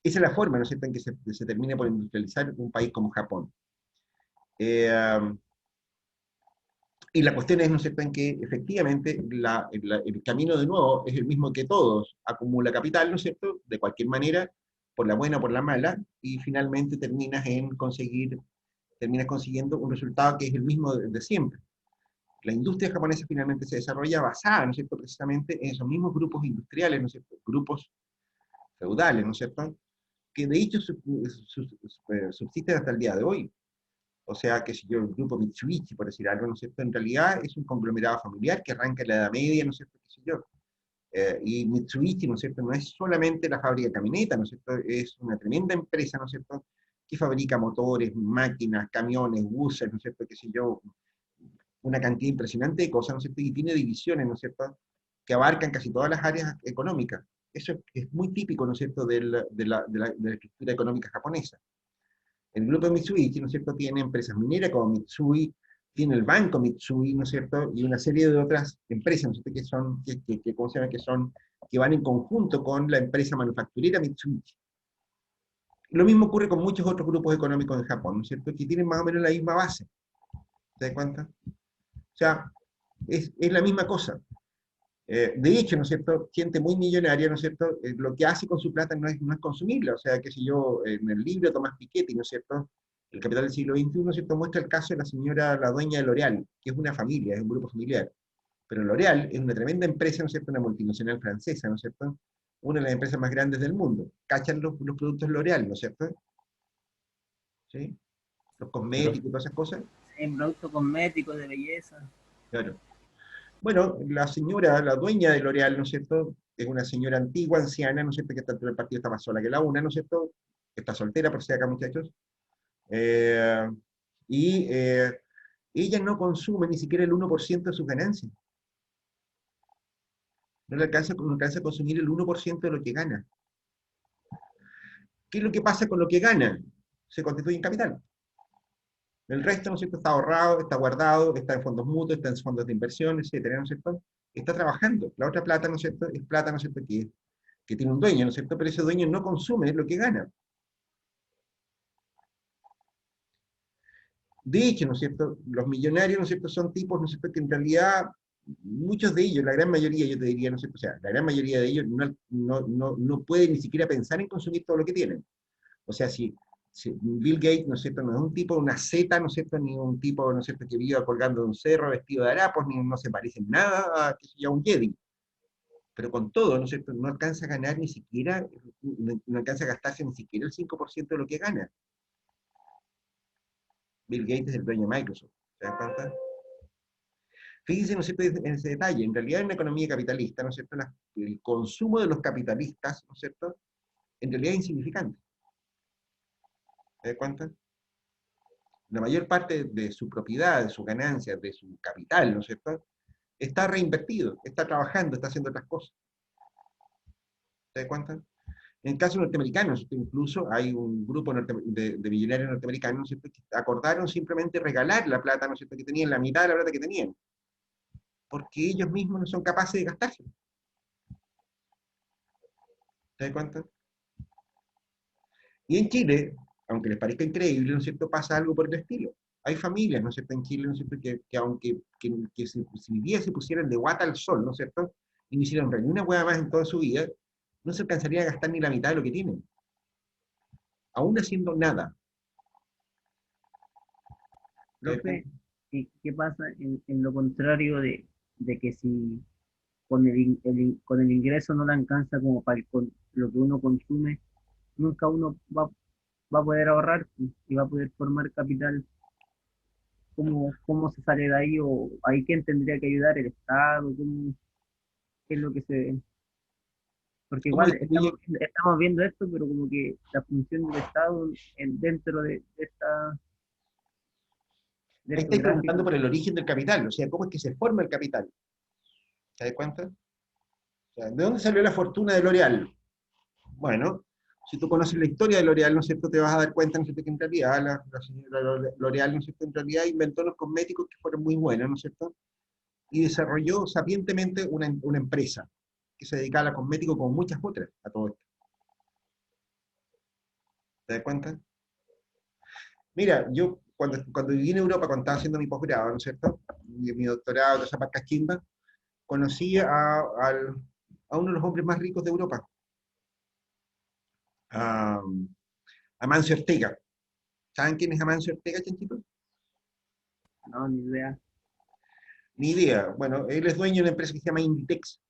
Esa es la forma, ¿no es cierto?, en que se termina por industrializar un país como Japón. Eh, y la cuestión es, ¿no es cierto?, en que efectivamente el camino de nuevo es el mismo que todos. Acumula capital, ¿no es cierto?, de cualquier manera, por la buena o por la mala, y finalmente terminas consiguiendo un resultado que es el mismo de siempre. La industria japonesa finalmente se desarrolla basada, ¿no es cierto?, precisamente en esos mismos grupos industriales, ¿no es cierto?, grupos feudales, ¿no es cierto?, que de hecho subsisten hasta el día de hoy. O sea, que si yo, el grupo Mitsubishi, por decir algo, ¿no es cierto?, en realidad es un conglomerado familiar que arranca en la Edad Media, ¿no es cierto?, qué sé yo. Y Mitsubishi, ¿no es cierto?, no es solamente la fábrica de camionetas, ¿no es cierto?, es una tremenda empresa, ¿no es cierto?, que fabrica motores, máquinas, camiones, buses, ¿no es cierto?, qué sé yo, una cantidad impresionante de cosas, ¿no es cierto? Y tiene divisiones, ¿no es cierto?, que abarcan casi todas las áreas económicas. Eso es muy típico, ¿no es cierto?, de la estructura económica japonesa. El grupo Mitsubishi, ¿no es cierto?, tiene empresas mineras como Mitsui, tiene el banco Mitsui, ¿no es cierto?, y una serie de otras empresas, ¿no es cierto?, ¿cómo se llama?, que van en conjunto con la empresa manufacturera Mitsubishi. Lo mismo ocurre con muchos otros grupos económicos en Japón, ¿no es cierto?, que tienen más o menos la misma base. ¿Te das cuenta? O sea, es la misma cosa. De hecho, ¿no es cierto?, gente muy millonaria, ¿no es cierto?, lo que hace con su plata no es consumirla. O sea, qué sé yo, en el libro de Tomás Piketty, ¿no es cierto?, El capital del siglo XXI, ¿no es cierto?, muestra el caso de la señora, la dueña de L'Oréal, que es una familia, es un grupo familiar. Pero L'Oréal es una tremenda empresa, ¿no es cierto?, una multinacional francesa, ¿no es cierto?, una de las empresas más grandes del mundo. Cachan los productos L'Oréal, ¿no es cierto?, ¿sí?, los Sí, profe. cosméticos y todas esas cosas. En productos cosméticos de belleza. Claro. Bueno, la señora, la dueña de L'Oréal, ¿no es cierto?, es una señora antigua, anciana, ¿no es cierto?, que está dentro del partido, está más sola que la una, ¿no es cierto?, está soltera, por si acá, muchachos. Eh, y ella no consume ni siquiera el 1% de sus ganancias. No alcanza a consumir el 1% de lo que gana. ¿Qué es lo que pasa con lo que gana? Se constituye en capital. El resto, ¿no es cierto?, está ahorrado, está guardado, está en fondos mutuos, está en fondos de inversión, etcétera, ¿no es cierto? Está trabajando. La otra plata, ¿no es cierto?, es plata, ¿no es cierto?, que tiene un dueño, ¿no es cierto?, pero ese dueño no consume lo que gana. De hecho, ¿no es cierto?, los millonarios, ¿no es cierto?, son tipos, ¿no es cierto?, que en realidad, muchos de ellos, la gran mayoría, yo te diría, ¿no es cierto?, o sea, la gran mayoría de ellos no pueden ni siquiera pensar en consumir todo lo que tienen. O sea, si Bill Gates, ¿no es cierto?, no es un tipo de una zeta, ¿no es cierto?, ni un tipo, ¿no es cierto?, que viva colgando de un cerro vestido de harapos, ni no se parece en nada a, qué sé yo, a un Jedi. Pero con todo, ¿no es cierto?, no alcanza a ganar ni siquiera, no alcanza a gastarse ni siquiera el 5% de lo que gana. Bill Gates es el dueño de Microsoft. ¿Se dan cuenta? Fíjense, ¿no es cierto?, en ese detalle. En realidad, en una economía capitalista, ¿no es cierto?, el consumo de los capitalistas, ¿no es cierto?, en realidad es insignificante. ¿Se dan cuenta? La mayor parte de su propiedad, de sus ganancias, de su capital, ¿no es cierto?, está reinvertido, está trabajando, está haciendo otras cosas. ¿Se dan cuenta? En el caso norteamericano, incluso hay un grupo de millonarios norteamericanos, ¿no es cierto?, que acordaron simplemente regalar la plata, ¿no es cierto?, que tenían, la mitad de la plata que tenían, porque ellos mismos no son capaces de gastarse. ¿Se dan cuenta? Y en Chile, aunque les parezca increíble, ¿no es cierto?, pasa algo por el estilo. Hay familias, ¿no es cierto?, en Chile, ¿no es cierto?, que aunque si mi día se pusieran de guata al sol, ¿no es cierto?, y no hicieran ni una hueá más en toda su vida, no se alcanzaría a gastar ni la mitad de lo que tienen, aún haciendo nada. ¿Se dan Profe, cuenta? ¿qué pasa en lo contrario de que si con el ingreso no le alcanza como para lo que uno consume, nunca uno va a poder ahorrar y va a poder formar capital? ¿Cómo se sale de ahí? ¿O ahí quién tendría que ayudar? ¿El Estado? ¿Qué es lo que se...? Porque ¿Cómo igual distribuye? estamos viendo esto, pero como que la función del Estado dentro de Ahí estos estáis preguntando gráficos. por el origen del capital, o sea, cómo es que se forma el capital. ¿Se dan cuenta? O sea, ¿de dónde salió la fortuna de L'Oréal? Bueno, si tú conoces la historia de L'Oréal, ¿no es cierto?, te vas a dar cuenta, ¿no es cierto?, que en realidad la señora L'Oréal, ¿no es cierto?, en realidad inventó los cosméticos que fueron muy buenos, ¿no es cierto?, y desarrolló sapientemente una empresa que se dedicaba a la cosméticos como muchas otras, a todo esto. ¿Te das cuenta? Mira, yo cuando viví en Europa, cuando estaba haciendo mi posgrado, ¿no es cierto?, mi doctorado, de esa parte chimba, conocí a uno de los hombres más ricos de Europa, a Amancio Ortega. ¿Saben quién es Amancio Ortega, chanchito? No, ni idea. Ni idea. Bueno, él es dueño de una empresa que se llama Inditex.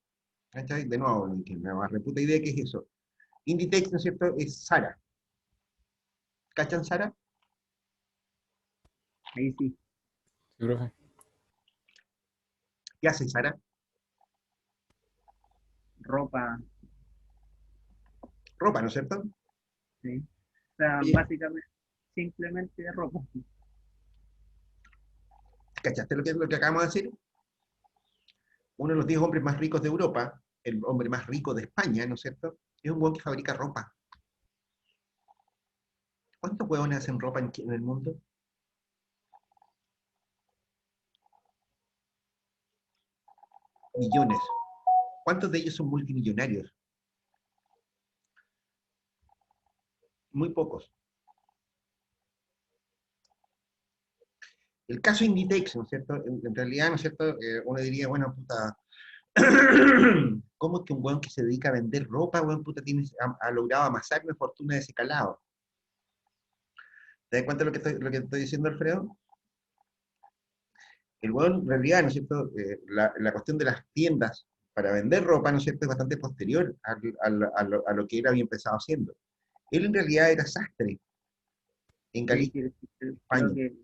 ¿Cachai? De nuevo, ni que me más reputa idea qué es eso. Inditex, ¿no es cierto?, es Zara. ¿Cachan Zara? Ahí sí, Sí, profe. ¿Qué hace Zara? ropa, Ropa, ¿no es cierto? sí. O sea, Oye, básicamente, simplemente ropa. ¿Cachaste lo que acabamos de decir? Uno de los 10 hombres más ricos de Europa, el hombre más rico de España, ¿no es cierto? Es un hueón que fabrica ropa. ¿Cuántos hueones hacen ropa en el mundo? Millones. ¿Cuántos de ellos son multimillonarios? Muy pocos. El caso Inditex, ¿no es cierto? En realidad, ¿no es cierto? Uno diría, bueno, puta, ¿cómo es que un hueón que se dedica a vender ropa, hueón, puta, ha logrado amasar una fortuna de ese calado? ¿Te das cuenta de lo que estoy diciendo, Alfredo? El hueón, en realidad, ¿no es cierto? La cuestión de las tiendas para vender ropa, ¿no es cierto?, es bastante posterior a lo que él había empezado haciendo. Él en realidad era sastre en Sí, Galicia, creo España. que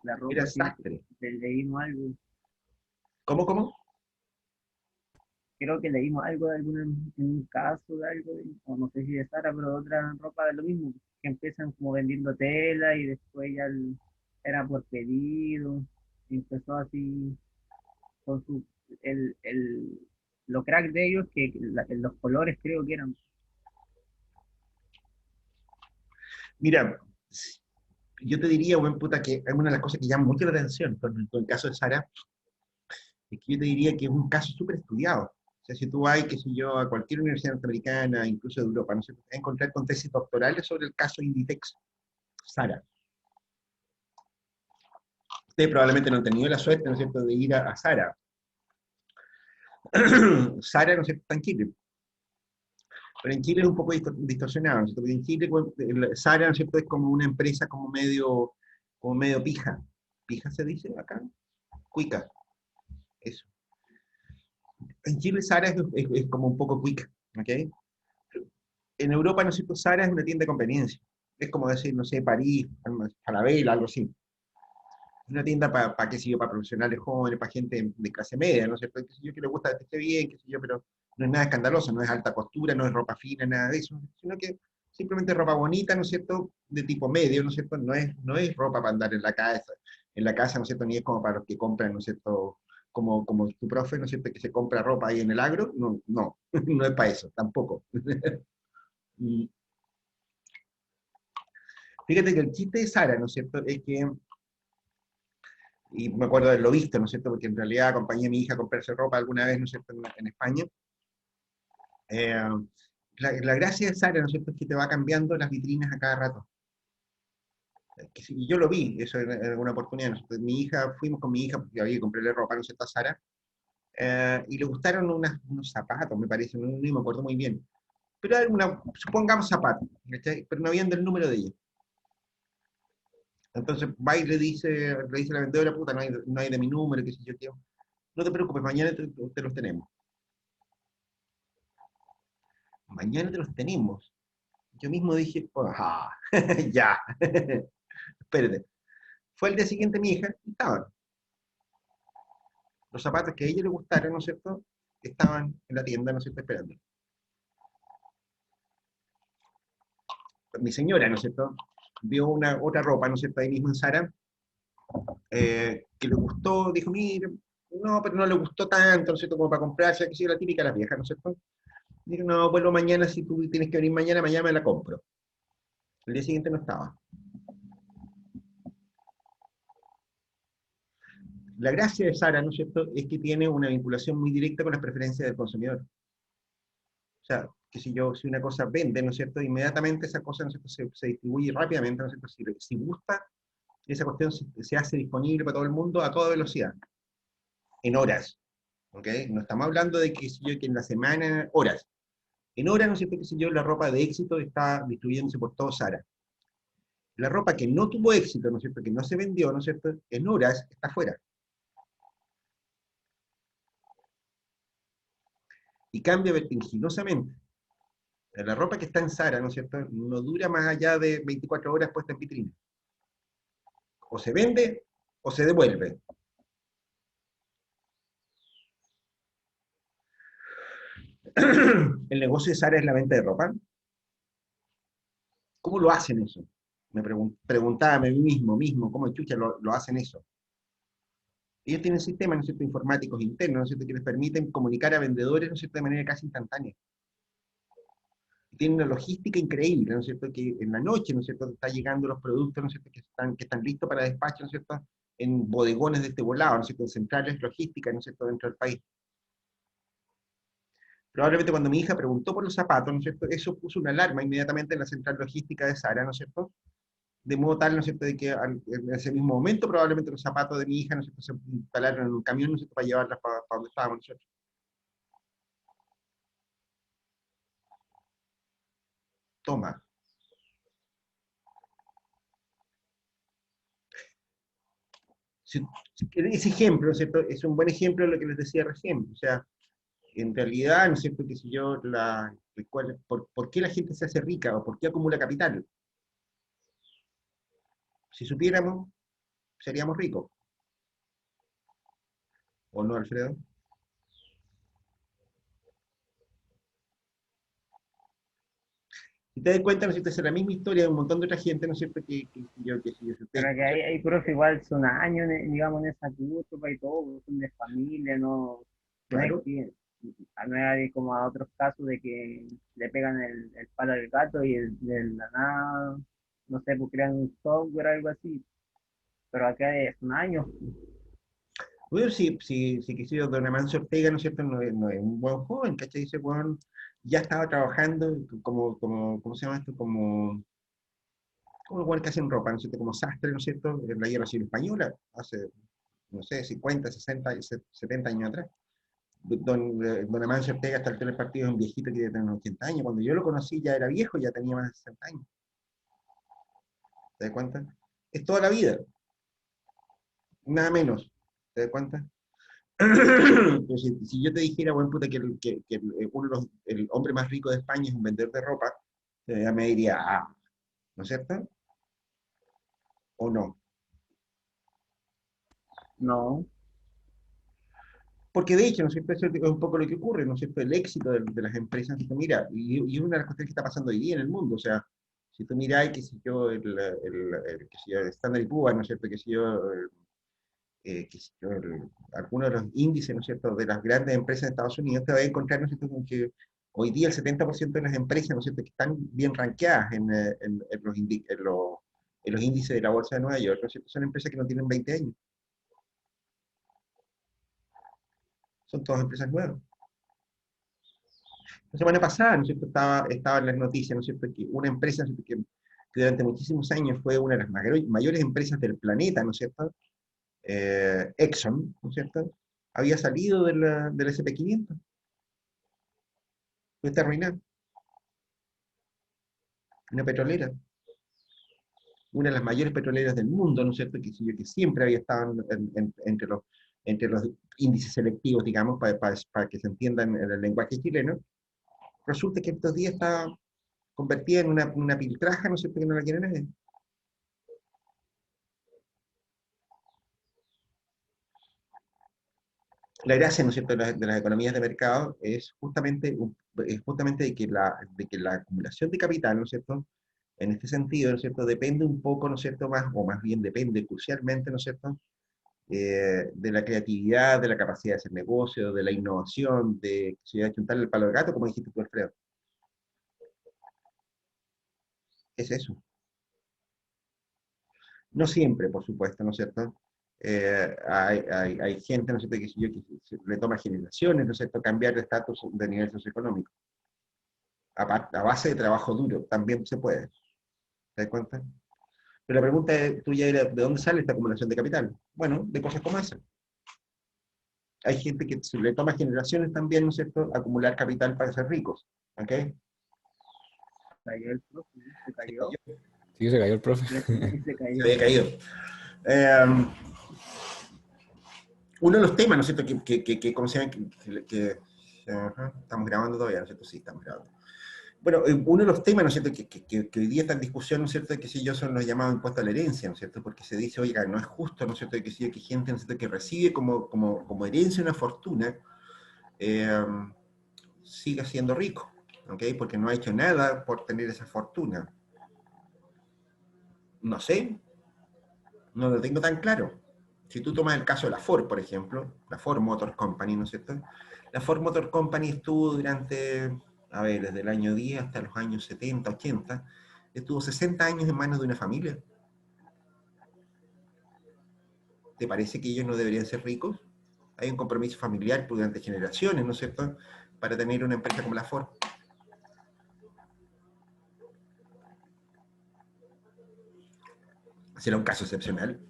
la Era ropa sí sastre. leímos algo. ¿Cómo? Creo que leímos algo de en un caso de algo, o no sé si de Sara, pero de otra ropa de lo mismo, que empiezan como vendiendo tela y después ya era por pedido, y empezó así con lo crack de ellos, que los colores creo que eran. Mira, yo te diría, buen puta, que es una de las cosas que llama mucho la atención con el caso de Sara, es que yo te diría que es un caso súper estudiado. O sea, si tú vas, qué sé yo, a cualquier universidad norteamericana, incluso de Europa, no sé, te vas a encontrar con tesis doctorales sobre el caso Inditex, Sara. Ustedes probablemente no han tenido la suerte, ¿no es cierto?, de ir a Sara. Sara, ¿no es cierto?, está en Chile. Pero en Chile es un poco distorsionado, ¿no es cierto? Porque en Chile, Sara, ¿no es cierto?, es como una empresa como medio pija. ¿Pija se dice acá? Cuica, eso. En Chile Sara es como un poco quick, ¿ok? En Europa, ¿no es cierto? Sara es una tienda de conveniencia. Es como decir, no sé, París, Falabella, algo así. Es una tienda para, qué sé yo, para profesionales jóvenes, para gente de clase media, ¿no es cierto? Qué sé yo, que le gusta que esté bien, qué sé yo, pero no es nada escandaloso, no es alta costura, no es ropa fina, nada de eso, sino que simplemente ropa bonita, ¿no es cierto? De tipo medio, ¿no es cierto? No es ropa para andar en la casa, ¿no es cierto? Ni es como para los que compran, ¿no es cierto? Como tu profe, ¿no es cierto? Que se compra ropa ahí en el agro, no, no, no es para eso, tampoco. Y fíjate que el chiste de Sara, ¿no es cierto? Es que, y me acuerdo de haberlo visto, ¿no es cierto? Porque en realidad acompañé a mi hija a comprarse ropa alguna vez, ¿no es cierto? En España. Eh, la gracia de Sara, ¿no es cierto? Es que te va cambiando las vitrinas a cada rato. Y yo lo vi, eso en alguna oportunidad. ¿No es cierto? Fuimos con mi hija, porque había que comprarle ropa, ¿no es cierto?, a Sara. Y le gustaron unos zapatos, me parece, no me acuerdo muy bien. Pero era supongamos zapatos, ¿cachai? Pero no habían del número de ella. Entonces va y le dice a la vendedora, puta, no hay de mi número, qué sé yo, qué. No te preocupes, mañana te los tenemos. Mañana te los tenemos. Yo mismo dije, oh, ya, espérate. Fue el día siguiente mi hija y estaban. Los zapatos que a ella le gustaron, ¿no es cierto? Estaban en la tienda, ¿no es cierto?, esperando. Mi señora, ¿no es cierto?, vio otra ropa, ¿no es cierto?, ahí mismo en Zara, que le gustó, dijo, mire, no, pero no le gustó tanto, ¿no es cierto?, como para comprarse, que sido la típica de las viejas, ¿no es cierto? Dijo, no, vuelvo mañana, si tú tienes que venir mañana me la compro. El día siguiente no estaba. La gracia de Sara, ¿no es cierto?, es que tiene una vinculación muy directa con las preferencias del consumidor. O sea, que si una cosa vende, ¿no es cierto?, inmediatamente esa cosa, ¿no es cierto?, se distribuye rápidamente, ¿no es cierto?, si gusta, esa cuestión se hace disponible para todo el mundo a toda velocidad, en horas, ¿ok? No estamos hablando de que en la semana, horas. En horas, ¿no es cierto?, la ropa de éxito está distribuyéndose por todo Zara. La ropa que no tuvo éxito, ¿no es cierto?, que no se vendió, ¿no es cierto?, en horas está fuera. Y cambia vertiginosamente. La ropa que está en Zara, ¿no es cierto?, no dura más allá de 24 horas puesta en vitrina. O se vende o se devuelve. El negocio de Zara es la venta de ropa. ¿Cómo lo hacen eso? preguntaba a mí mismo, ¿cómo chucha lo hacen eso? Ellos tienen sistemas, ¿no es cierto?, informáticos internos, ¿no es cierto?, que les permiten comunicar a vendedores, ¿no es cierto?, de manera casi instantánea. Y tienen una logística increíble, ¿no es cierto?, que en la noche, ¿no es cierto?, están llegando los productos, ¿no es cierto?, que están listos para despacho, ¿no es cierto?, en bodegones de este volado, ¿no es cierto?, en centrales logísticas, ¿no es cierto?, dentro del país. Probablemente cuando mi hija preguntó por los zapatos, ¿no es cierto?, eso puso una alarma inmediatamente en la central logística de Sara, ¿no es cierto?, de modo tal, ¿no es cierto?, de que en ese mismo momento probablemente los zapatos de mi hija, ¿no es cierto?, se instalaron en un camión, ¿no es cierto?, para llevarlas para donde estábamos nosotros. Toma. Ese ejemplo, ¿no es cierto?, es un buen ejemplo de lo que les decía recién. O sea, en realidad, ¿no es cierto?, que si yo, ¿por qué la gente se hace rica o por qué acumula capital? Si supiéramos, seríamos ricos. ¿O no, Alfredo? Si te das cuenta, ¿no es cierto?, es la misma historia de un montón de otra gente, ¿no es cierto?, si ustedes, Pero que ¿no es cierto? hay profe, igual son años, digamos, en esa curva y todo, son de familia, no, no es Claro, que, no hay como a otros casos de que le pegan el palo al gato y de la nada, no sé, pues crean un software o algo así, pero acá son años. bueno, si quisiera don Amancio Ortega, ¿no es cierto?, no es un buen joven, ¿cachai? Dice, bueno, ya estaba trabajando ¿cómo se llama esto? Como igual que hacen ropa, ¿no es cierto?, como sastre, ¿no es cierto?, en la guerra civil española, hace, no sé, 50, 60, 70 años atrás. Don Amancio Ortega hasta el partido es un viejito que debe tener unos 80 años. Cuando yo lo conocí ya era viejo, ya tenía más de 60 años. ¿Te das cuenta? Es toda la vida, nada menos. ¿Te das cuenta? Pero si yo te dijera, buen puta, el hombre más rico de España es un vendedor de ropa, ya me diría, ah, ¿no es cierto? ¿O no? No, Porque de hecho, ¿no es cierto? Eso es un poco lo que ocurre, ¿no es cierto? El éxito de las empresas, ¿no? Mira, y es una de las cuestiones que está pasando hoy día en el mundo, o sea, si tú miráis, qué sé yo, qué sé yo, el Standard y Poor's, ¿no es cierto? Qué sé yo, qué sé yo, algunos de los índices, ¿no es cierto?, de las grandes empresas de Estados Unidos, te vas a encontrar, ¿no es cierto?, con que hoy día el 70% de las empresas, ¿no es cierto?, que están bien rankeadas en los índices de la Bolsa de Nueva York, ¿no es cierto?, son empresas que no tienen 20 años, son todas empresas nuevas. La semana pasada, ¿no es cierto?, estaba en las noticias, ¿no es cierto?, que una empresa, ¿no es cierto?, que durante muchísimos años fue una de las mayores empresas del planeta, ¿no es cierto?, Exxon, ¿no es cierto?, había salido del S&P 500, está arruinada, una petrolera, una de las mayores petroleras del mundo, ¿no es cierto?, que siempre había estado entre los índices selectivos, digamos, para que se entiendan en el lenguaje chileno. Resulta que estos días está convertida en una piltraja, ¿no es cierto?, que no la quiere nadie. La gracia, ¿no es cierto?, de las economías de mercado es justamente de que la acumulación de capital, ¿no es cierto?, en este sentido, ¿no es cierto?, depende un poco, ¿no es cierto?, o más bien depende crucialmente, ¿no es cierto?, de la creatividad, de la capacidad de hacer negocio, de la innovación, de si hay que juntarle el palo al gato, como dijiste tú, Alfredo. Es eso. No siempre, por supuesto, ¿no es cierto? Hay gente, ¿no es cierto?, que le toma generaciones, ¿no es cierto?, cambiar de estatus de nivel socioeconómico. A base de trabajo duro, también se puede. ¿Te das cuenta? Pero la pregunta tuya era, ¿de dónde sale esta acumulación de capital? Bueno, de cosas como esa. Hay gente que se le toma generaciones también, ¿no es cierto?, acumular capital para ser ricos. ¿Ok? cayó el profe, se Se cayó, cayó, Sí, se cayó el profe. se se cayó. había caído. Eh, Uno de los temas, ¿no es cierto?, ¿cómo se llama? Ajá, estamos grabando todavía, ¿no es cierto? Sí, estamos grabando. Bueno, uno de los temas, ¿no es cierto?, que hoy día está en discusión, ¿no es cierto?, que si yo son los llamados impuestos a la herencia, ¿no es cierto?, porque se dice, oiga, no es justo, ¿no es cierto?, que si hay gente, ¿no es cierto?, que recibe como herencia una fortuna, eh, siga siendo rico, ¿ok?, porque no ha hecho nada por tener esa fortuna. No sé, no lo tengo tan claro. Si tú tomas el caso de la Ford, por ejemplo, la Ford Motor Company, ¿no es cierto? La Ford Motor Company estuvo durante, a ver, desde el año 10 hasta los años 70, 80, estuvo 60 años en manos de una familia. ¿Te parece que ellos no deberían ser ricos? Hay un compromiso familiar durante generaciones, ¿no es cierto?, para tener una empresa como la Ford. ¿Será un caso excepcional?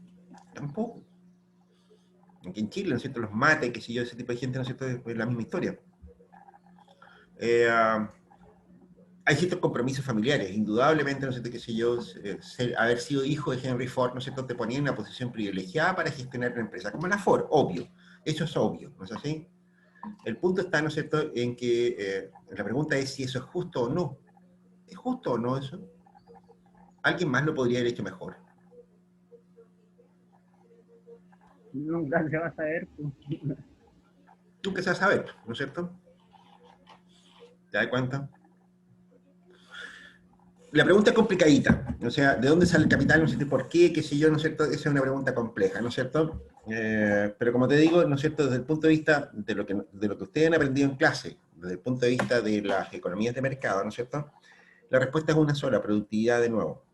Tampoco. Aquí en Chile, ¿no es cierto?, los mates, qué sé yo, ese tipo de gente, ¿no es cierto?, es la misma historia. Hay ciertos compromisos familiares, indudablemente, ¿no es cierto?, qué sé yo, haber sido hijo de Henry Ford, ¿no es cierto?, te ponía en una posición privilegiada para gestionar una empresa, como la Ford, obvio, eso es obvio, ¿no es así? El punto está, ¿no es cierto?, en que la pregunta es si eso es justo o no. ¿Es justo o no eso? ¿Alguien más lo podría haber hecho mejor? Nunca se va a saber. Tú qué sabes saber, ¿no es cierto? ¿Te das cuenta? La pregunta es complicadita, o sea, ¿de dónde sale el capital? No sé por qué, qué sé yo, ¿no es cierto? Esa es una pregunta compleja, ¿no es cierto? Pero como te digo, ¿no es cierto? Desde el punto de vista de lo que ustedes han aprendido en clase, desde el punto de vista de las economías de mercado, ¿no es cierto? La respuesta es una sola, productividad de nuevo.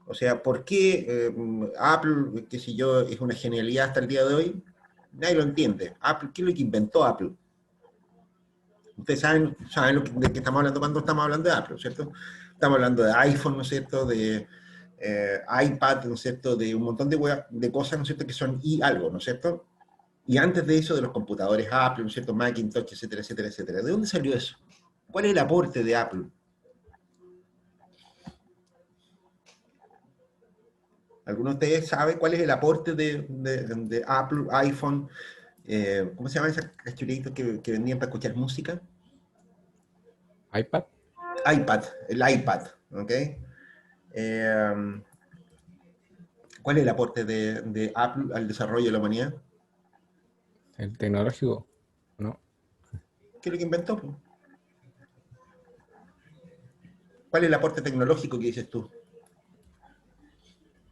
O sea, ¿por qué Apple, qué sé yo, es una genialidad hasta el día de hoy? Nadie lo entiende. Apple, ¿qué es lo que inventó Apple? Ustedes saben de qué estamos hablando cuando estamos hablando de Apple, ¿cierto? Estamos hablando de iPhone, ¿no es cierto? De iPad, ¿no es cierto? De un montón de cosas, ¿no es cierto? Que son y algo, ¿no es cierto? Y antes de eso, de los computadores Apple, ¿no es cierto? Macintosh, etcétera, etcétera, etcétera. ¿De dónde salió eso? ¿Cuál es el aporte de Apple? ¿Alguno de ustedes sabe cuál es el aporte de Apple, iPhone? ¿Cómo se llaman esas cachuritas que vendían para escuchar música? iPad, iPad, el iPad, ¿ok? Eh, ¿Cuál es el aporte de Apple al desarrollo de la humanidad? el tecnológico, ¿no? ¿Qué es lo que inventó? ¿Cuál es el aporte tecnológico que dices tú?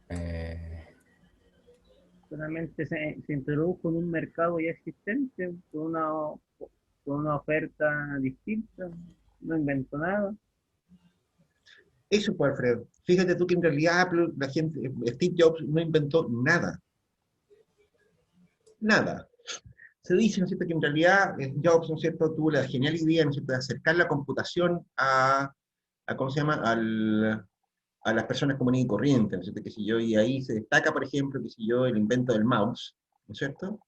Eh, Solamente se introdujo en un mercado ya existente, con una oferta distinta, no inventó nada. Eso fue, Alfredo. Fíjate tú que en realidad Apple, la gente, Steve Jobs no inventó nada. Nada. Se dice, ¿no es cierto?, que en realidad Jobs, ¿no es cierto?, tuvo la genial idea, ¿no es cierto?, de acercar la computación a ¿cómo se llama?, a las personas comunes y corrientes, ¿no es cierto?, que si yo, y ahí se destaca, por ejemplo, que si yo, el invento del mouse, ¿no es cierto?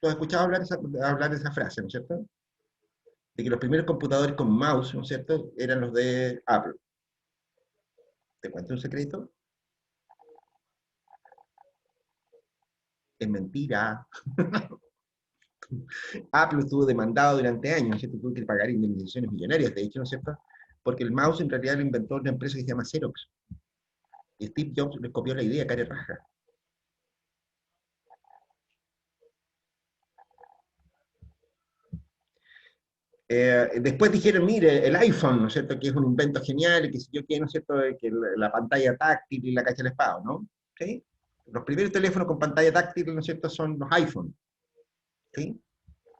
¿Tú has escuchado hablar de esa frase, ¿no es cierto? De que los primeros computadores con mouse, ¿no es cierto?, eran los de Apple. ¿Te cuento un secreto? Es mentira. Apple estuvo demandado durante años, ¿no es cierto? Tuvo que pagar indemnizaciones millonarias, de hecho, ¿no es cierto? Porque el mouse en realidad lo inventó una empresa que se llama Xerox. Y Steve Jobs le copió la idea, cara de raja. Después dijeron, mire, el iPhone, ¿no es cierto?, que es un invento genial, y que si yo quiero, ¿no es cierto?, que la pantalla táctil y la cacha del espado, ¿no? ¿Sí? Los primeros teléfonos con pantalla táctil, ¿no es cierto?, son los iPhone. ¿Sí?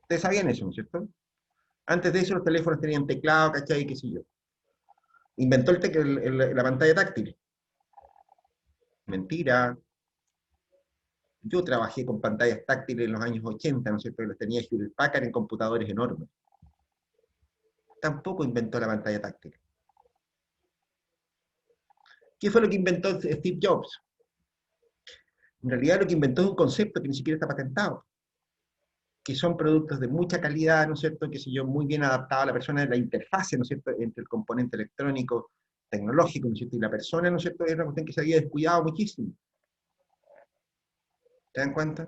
Ustedes sabían eso, ¿no es cierto? Antes de eso los teléfonos tenían teclado, ¿cachai? ¿Qué sé yo? Inventó la pantalla táctil. Mentira. Yo trabajé con pantallas táctiles en los años 80, ¿no es cierto? Que los tenía Hewlett Packard en computadores enormes. Tampoco inventó la pantalla táctil. ¿Qué fue lo que inventó Steve Jobs? En realidad lo que inventó es un concepto que ni siquiera está patentado, que son productos de mucha calidad, ¿no es cierto?, que sé yo, muy bien adaptado a la persona, la interfase, ¿no es cierto?, entre el componente electrónico, tecnológico, ¿no es cierto?, y la persona, ¿no es cierto?, es una cuestión que se había descuidado muchísimo. ¿Se dan cuenta?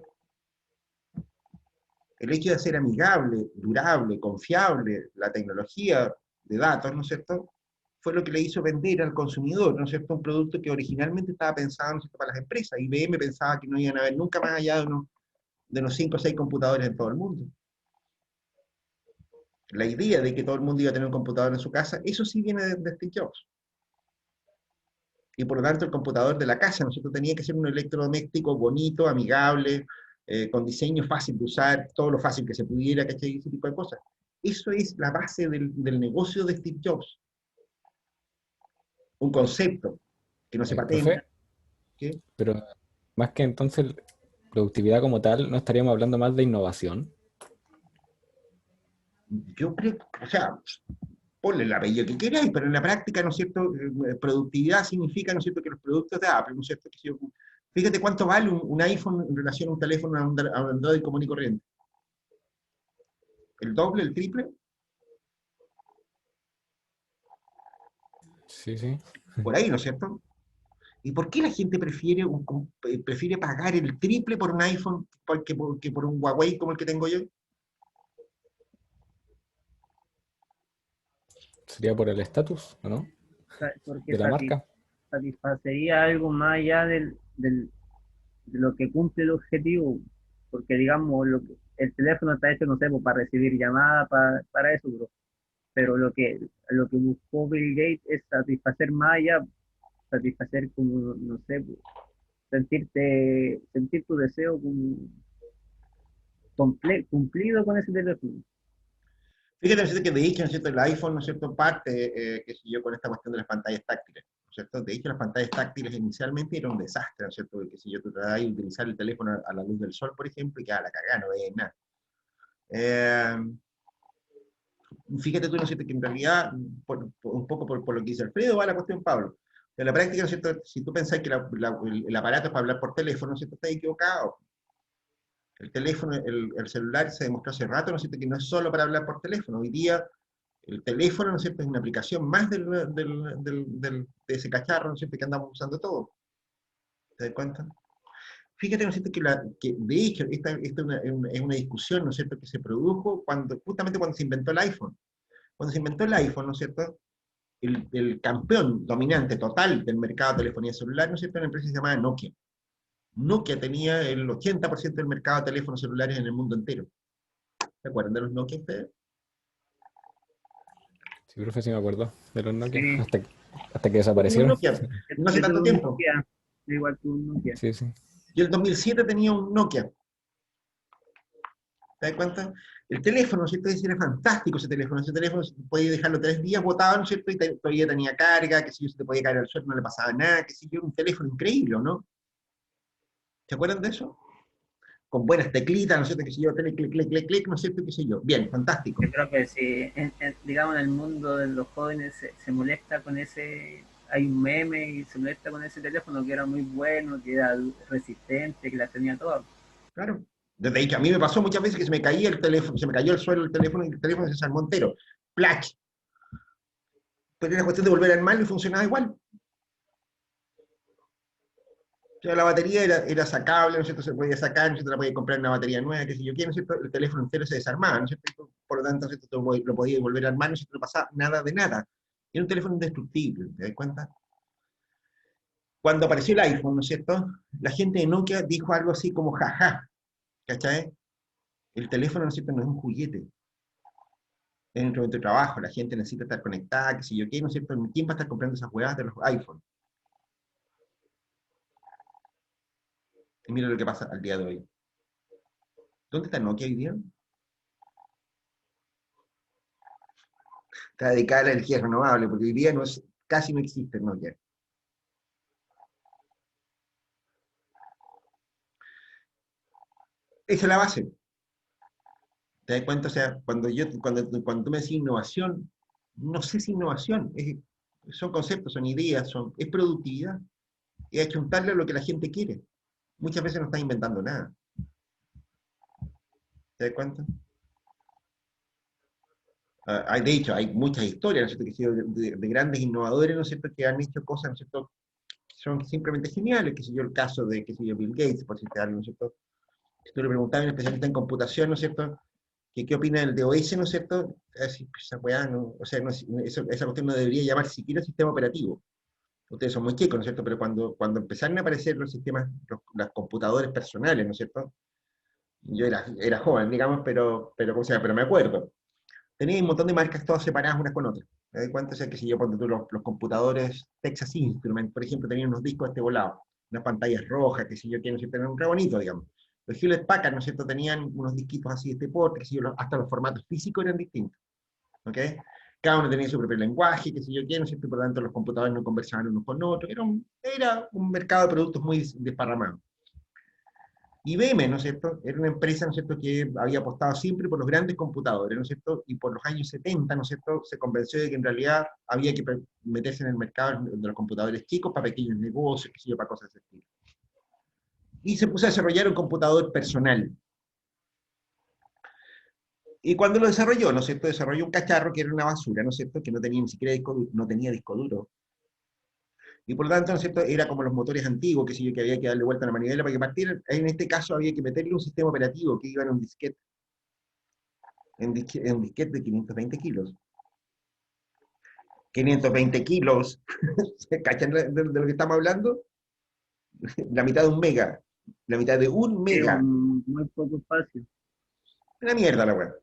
El hecho de hacer amigable, durable, confiable la tecnología de datos, ¿no es cierto?, fue lo que le hizo vender al consumidor, ¿no es cierto?, un producto que originalmente estaba pensado, ¿no es cierto?, para las empresas. IBM pensaba que no iban a haber nunca más allá de unos 5 o 6 computadores en todo el mundo. La idea de que todo el mundo iba a tener un computador en su casa, eso sí viene de Steve Jobs. y por lo tanto el computador de la casa, ¿no es cierto? Tenía que ser un electrodoméstico bonito, amigable, con diseño fácil de usar, todo lo fácil que se pudiera, ¿cachai? Ese tipo de cosas. Eso es la base del negocio de Steve Jobs. Un concepto que no se patenta, Profe, ¿qué? pero más que entonces productividad como tal, ¿no estaríamos hablando más de innovación? Yo creo, o sea, ponle el apellido que queráis, pero en la práctica, ¿no es cierto? Productividad significa, ¿no es cierto?, que los productos de Apple, ¿no es cierto? Fíjate cuánto vale un iPhone en relación a un teléfono, a un Android común y corriente. ¿El doble, el triple? Sí, sí. Por ahí, ¿no es cierto? ¿Y por qué la gente prefiere pagar el triple por un iPhone que por un Huawei como el que tengo yo? ¿Sería por el estatus, o no? Porque De la marca. satisfacería algo más allá de lo que cumple el objetivo, porque digamos, el teléfono está hecho, no sé, pues, para recibir llamadas, para eso, bro. Pero lo que buscó Bill Gates es satisfacer más allá, satisfacer como, no sé, pues, sentir tu deseo como cumplido con ese teléfono. Fíjate, ¿no es cierto?, que de hecho, ¿no es cierto?, el iPhone, ¿no es cierto?, parte, qué sé yo, con esta cuestión de las pantallas táctiles, ¿no es cierto? De hecho, las pantallas táctiles inicialmente eran un desastre, ¿no es cierto?, porque si yo trataba de utilizar el teléfono a la luz del sol, por ejemplo, y quedaba la cagada, no veía nada. Eh, Fíjate tú, ¿no es cierto?, que en realidad, un poco por lo que dice Alfredo, va la cuestión, Pablo. En la práctica, ¿no es cierto?, si tú pensás que el aparato es para hablar por teléfono, ¿no es cierto?, estás equivocado. El teléfono, el celular se demostró hace rato, ¿no es cierto?, que no es solo para hablar por teléfono. Hoy día, el teléfono, ¿no es cierto?, es una aplicación más de ese cacharro, ¿no es cierto?, que andamos usando todo. ¿Te das cuenta? Fíjate, ¿no es cierto?, que de hecho, esta es una discusión, ¿no es cierto?, que se produjo justamente cuando se inventó el iPhone. Cuando se inventó el iPhone, ¿no es cierto?, el campeón dominante total del mercado de telefonía celular, ¿no es cierto?, era una empresa que se llamaba Nokia. Nokia tenía el 80% del mercado de teléfonos celulares en el mundo entero. ¿Se acuerdan de los Nokia ustedes? Sí, profe, sí me acuerdo de los Nokia. Sí, Hasta que Yo tuve un desaparecieron. Nokia, no hace yo tuve tanto un tiempo. Nokia, igual tuve un Nokia. Sí, sí. Yo en el 2007 tenía un Nokia. ¿Te das cuenta? El teléfono, ¿no es cierto? Era fantástico ese teléfono podía dejarlo 3 días botado, ¿no es cierto? Y todavía tenía carga, que si yo se te podía caer al suelo, no le pasaba nada, que si yo, un teléfono increíble, ¿no? ¿Se acuerdan de eso? Con buenas teclitas, ¿no es cierto? Que si yo, clic, clic, clic, clic, clic, ¿no es cierto? ¿Qué sé yo? Bien, fantástico. Yo creo que si, digamos, en el mundo de los jóvenes se molesta con ese, hay un meme y se molesta con ese teléfono que era muy bueno, que era resistente, que la tenía toda. Claro. Desde ahí que a mí me pasó muchas veces que se me caía el teléfono, se me cayó al suelo el teléfono y el teléfono se desarmó entero. ¡Plach! Pero era cuestión de volver a armarlo y funcionaba igual. O sea, la batería era sacable, ¿no es cierto? Se podía sacar, ¿no es cierto? La podía comprar una batería nueva, qué sé yo, ¿qué, ¿no es cierto? El teléfono entero se desarmaba, ¿no es cierto? Por lo tanto, ¿no es cierto?, lo podía volver a armar, ¿no es cierto? No pasaba nada de nada. Era un teléfono indestructible, ¿te das cuenta? Cuando apareció el iPhone, ¿no es cierto?, la gente de Nokia dijo algo así como jaja, ¿cachai? El teléfono, ¿no es cierto?, no es un juguete, es un instrumento de trabajo, la gente necesita estar conectada, qué sé yo, ¿qué, ¿no es cierto? ¿Quién va a estar comprando esas huevadas de los iPhones? Y mira lo que pasa al día de hoy. ¿Dónde está Nokia hoy día? Está dedicada a la energía renovable, porque hoy día casi no existe Nokia. Esa es la base. ¿Te das cuenta? O sea, cuando tú me decís innovación, no sé si innovación, son conceptos, son ideas, es productividad, es achuntarle a lo que la gente quiere. Muchas veces no estás inventando nada. ¿Te das cuenta? De hecho, hay muchas historias, ¿no es cierto?, que han sido de grandes innovadores, ¿no es cierto?, que han hecho cosas, ¿no es cierto?, que son simplemente geniales, que sé yo, el caso de, qué sé yo, Bill Gates, por citar algo, ¿no es cierto? Si tú le preguntabas a un especialista en computación, ¿no es cierto?, que qué opina del DOS, ¿no es cierto?, así, pues, esa weá, no, o sea, no, esa cuestión no debería llamar siquiera sistema operativo. Ustedes son muy chicos, ¿no es cierto?, pero cuando empezaron a aparecer los sistemas, los computadores personales, ¿no es cierto?, yo era joven, digamos, pero ¿cómo se llama?, pero me acuerdo. Tenía un montón de marcas todas separadas unas con otras. ¿Te das cuenta? O sea, que si yo pongo tú los computadores Texas Instruments, por ejemplo, tenían unos discos de este volado, unas pantallas rojas, que si yo quiero, tener un re bonito, digamos. Los Hewlett Packard, ¿no es cierto?, tenían unos disquitos así de este porte, que si yo, hasta los formatos físicos eran distintos. ¿Ok? Cada uno tenía su propio lenguaje, que si yo quiero, ¿no es cierto? Por lo tanto, los computadores no conversaban unos con otros. Era un mercado de productos muy desparramado. IBM, ¿no es cierto?, era una empresa, ¿no es cierto?, que había apostado siempre por los grandes computadores, ¿no es cierto?, y por los años 70, ¿no es cierto?, se convenció de que en realidad había que meterse en el mercado de los computadores chicos para pequeños negocios, qué sé yo, para cosas de ese estilo. Y se puso a desarrollar un computador personal. Y cuando lo desarrolló, ¿no es cierto?, desarrolló un cacharro que era una basura, ¿no es cierto?, que no tenía ni siquiera disco duro, no tenía disco duro. Y por lo tanto, ¿no es cierto?, era como los motores antiguos, que, que había que darle vuelta a la manivela para que partiera. En este caso había que meterle un sistema operativo que iba en un disquete, en un disquete de 520 kilos. 520 kilos, ¿cachan de lo que estamos hablando? La mitad de un mega, la mitad de un Es mega. muy poco espacio. Una mierda la web.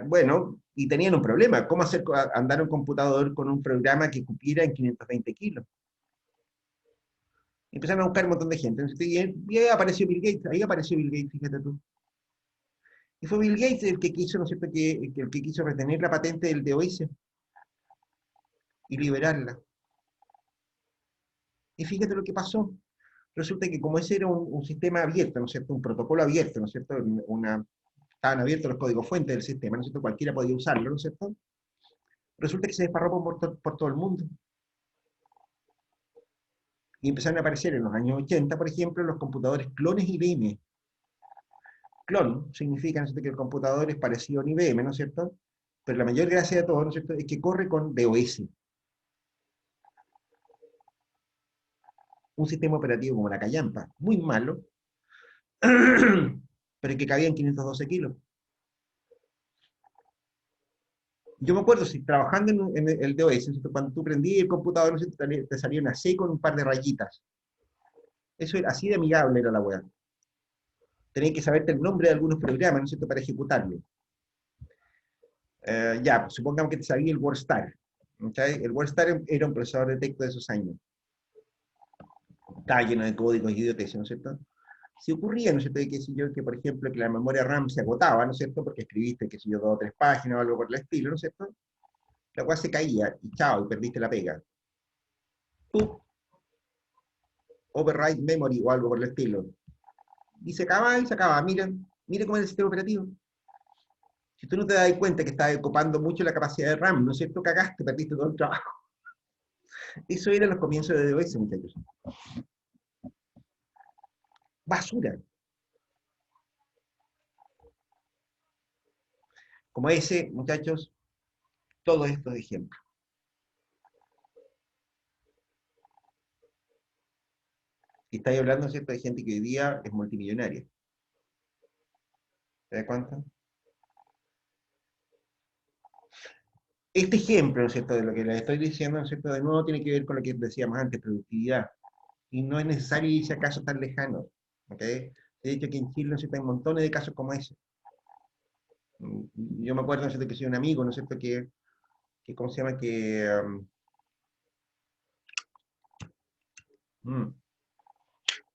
Bueno, y tenían un problema. ¿Cómo hacer andar un computador con un programa que cupiera en 520 kilos? Y empezaron a buscar un montón de gente. Y ahí apareció Bill Gates. Ahí apareció Bill Gates, fíjate tú. Y fue Bill Gates el que quiso, ¿no es cierto?, el que quiso retener la patente del DOS y liberarla. Y fíjate lo que pasó. Resulta que como ese era un sistema abierto, ¿no es cierto?, un protocolo abierto, ¿no es cierto?, estaban abiertos los códigos fuentes del sistema, ¿no es cierto?, cualquiera podía usarlo, ¿no es cierto?, resulta que se desparramó por todo el mundo. Y empezaron a aparecer en los años 80, por ejemplo, los computadores clones IBM. Clon significa, ¿no es cierto?, que el computador es parecido a un IBM, ¿no es cierto?, pero la mayor gracia de todo, ¿no es cierto?, es que corre con DOS. Un sistema operativo como la Callampa, muy malo, pero que cabía en 512 kilos. Yo me acuerdo, si trabajando en el DOS, cuando tú prendías el computador, te salía una C con un par de rayitas. Eso era así de amigable era la web. Tenías que saberte el nombre de algunos programas, ¿no es cierto?, para ejecutarlo. Ya, pues, supongamos que te sabía el WordStar. ¿Okay? El WordStar era un procesador de texto de esos años. Estaba lleno de códigos y idioteces, ¿no es cierto? Si ocurría, ¿no es cierto?, que, si yo, que por ejemplo, que la memoria RAM se agotaba, ¿no es cierto?, porque escribiste, que si yo, 2 o 3 páginas o algo por el estilo, ¿no es cierto?, la cual se caía y chao, y perdiste la pega. ¡Pup! Override memory o algo por el estilo. Y se acaba y se acaba. Miren cómo es el sistema operativo. Si tú no te das cuenta que estás ocupando mucho la capacidad de RAM, ¿no es cierto?, cagaste, perdiste todo el trabajo. Eso era los comienzos de DOS, muchachos. Basura. Como ese, muchachos, todos estos ejemplos. Y estáis hablando, ¿cierto?, de gente que hoy día es multimillonaria. ¿Te das cuenta? Este ejemplo, ¿no es cierto?, de lo que les estoy diciendo, ¿no es cierto?, de nuevo tiene que ver con lo que decíamos antes, productividad. Y no es necesario irse a casos tan lejanos. ¿Ok? De hecho, que en Chile, ¿no es cierto?, hay montones de casos como ese. Yo me acuerdo, ¿no es cierto?, que soy un amigo, ¿no es cierto?, ¿cómo se llama?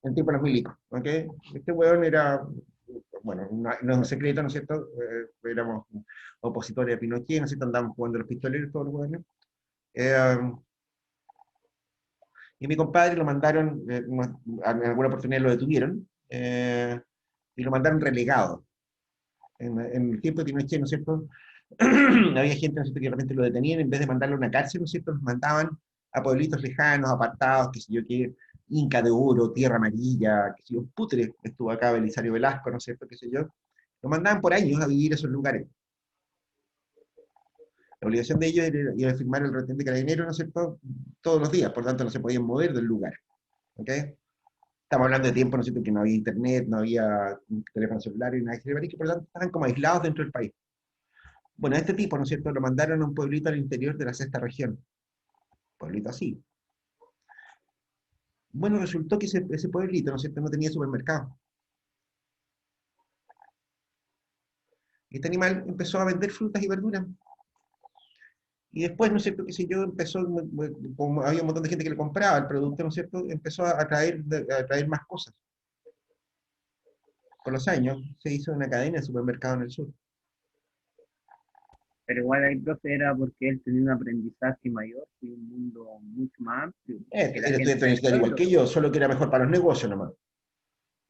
El tipo de los milicos. ¿Ok? Este weón era, bueno, no es un secreto, ¿no es cierto? Éramos opositores a Pinochet, ¿no es cierto? Andábamos jugando a los pistoleros todos los weones. Y mi compadre lo mandaron, en alguna oportunidad lo detuvieron, y lo mandaron relegado. En el tiempo de Pinochet, ¿no es cierto? Había gente, ¿no es cierto?, que de repente lo detenían, en vez de mandarlo a una cárcel, ¿no es cierto?, los mandaban a pueblitos lejanos, apartados, que sé yo qué, Inca de Oro, Tierra Amarilla, que sé yo, Putre, estuvo acá Belisario Velasco, ¿no es cierto?, qué sé yo. Lo mandaban por años a vivir a esos lugares. La obligación de ellos era ir a firmar el retén de carabinero, ¿no es cierto?, todos los días, por tanto no se podían mover del lugar. ¿Ok? Estamos hablando de tiempo, ¿no es cierto?, que no había internet, no había teléfono celular y nada, que por lo tanto estaban como aislados dentro del país. Bueno, a este tipo, ¿no es cierto?, lo mandaron a un pueblito al interior de la sexta región. Pueblito así. Bueno, resultó que ese pueblito, ¿no es cierto?, no tenía supermercado. Este animal empezó a vender frutas y verduras. Y después, ¿no es cierto?, qué sé yo, empezó, como había un montón de gente que le compraba el producto, ¿no es cierto?, empezó a traer más cosas. Con los años se hizo una cadena de supermercados en el sur. Pero igual ahí, profe, era porque él tenía un aprendizaje mayor y un mundo mucho más amplio que la Era gente estudiante del universitario igual pueblo. que yo, solo que era mejor para los negocios nomás.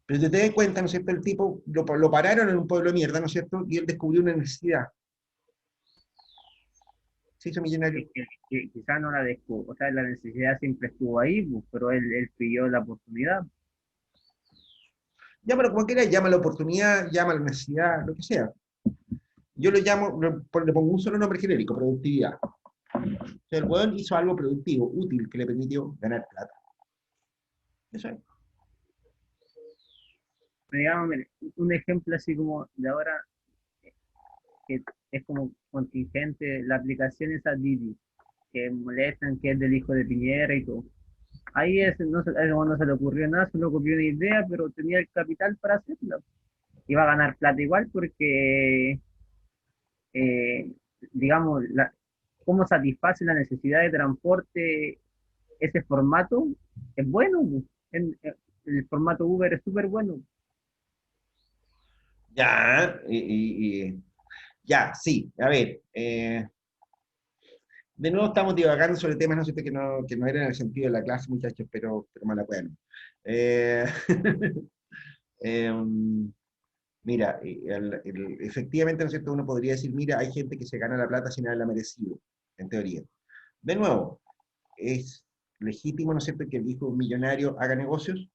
Pero si te das cuenta, ¿no es cierto?, el tipo lo pararon en un pueblo de mierda, ¿no es cierto?, y él descubrió una necesidad. Se hizo millonario. Que quizás no la descubrió, o sea, la necesidad siempre estuvo ahí, pues, pero él pidió la oportunidad. Llámalo como quieras, llama la oportunidad, llama la necesidad, lo que sea. Yo lo llamo, le pongo un solo nombre genérico, productividad. O sea, el weón hizo algo productivo, útil, que le permitió ganar plata. Eso es. Digamos, mire, un ejemplo así como de ahora, que es como contingente, la aplicación esa Didi, que molestan, que es del hijo de Piñera y todo. Ahí a ese no se le ocurrió nada, se le ocurrió una idea, pero tenía el capital para hacerlo. Iba a ganar plata igual porque, eh, digamos, cómo satisface la necesidad de transporte ese formato es bueno. El formato Uber es súper bueno. Ya, ya, sí. A ver, de nuevo estamos divagando sobre temas, no sé, que no eran en el sentido de la clase, muchachos, pero mala cueva. Eh, em, mira, efectivamente, ¿no es cierto?, uno podría decir, mira, hay gente que se gana la plata sin haberla merecido, en teoría. De nuevo, es legítimo, ¿no es cierto?, que el hijo de un millonario haga negocios.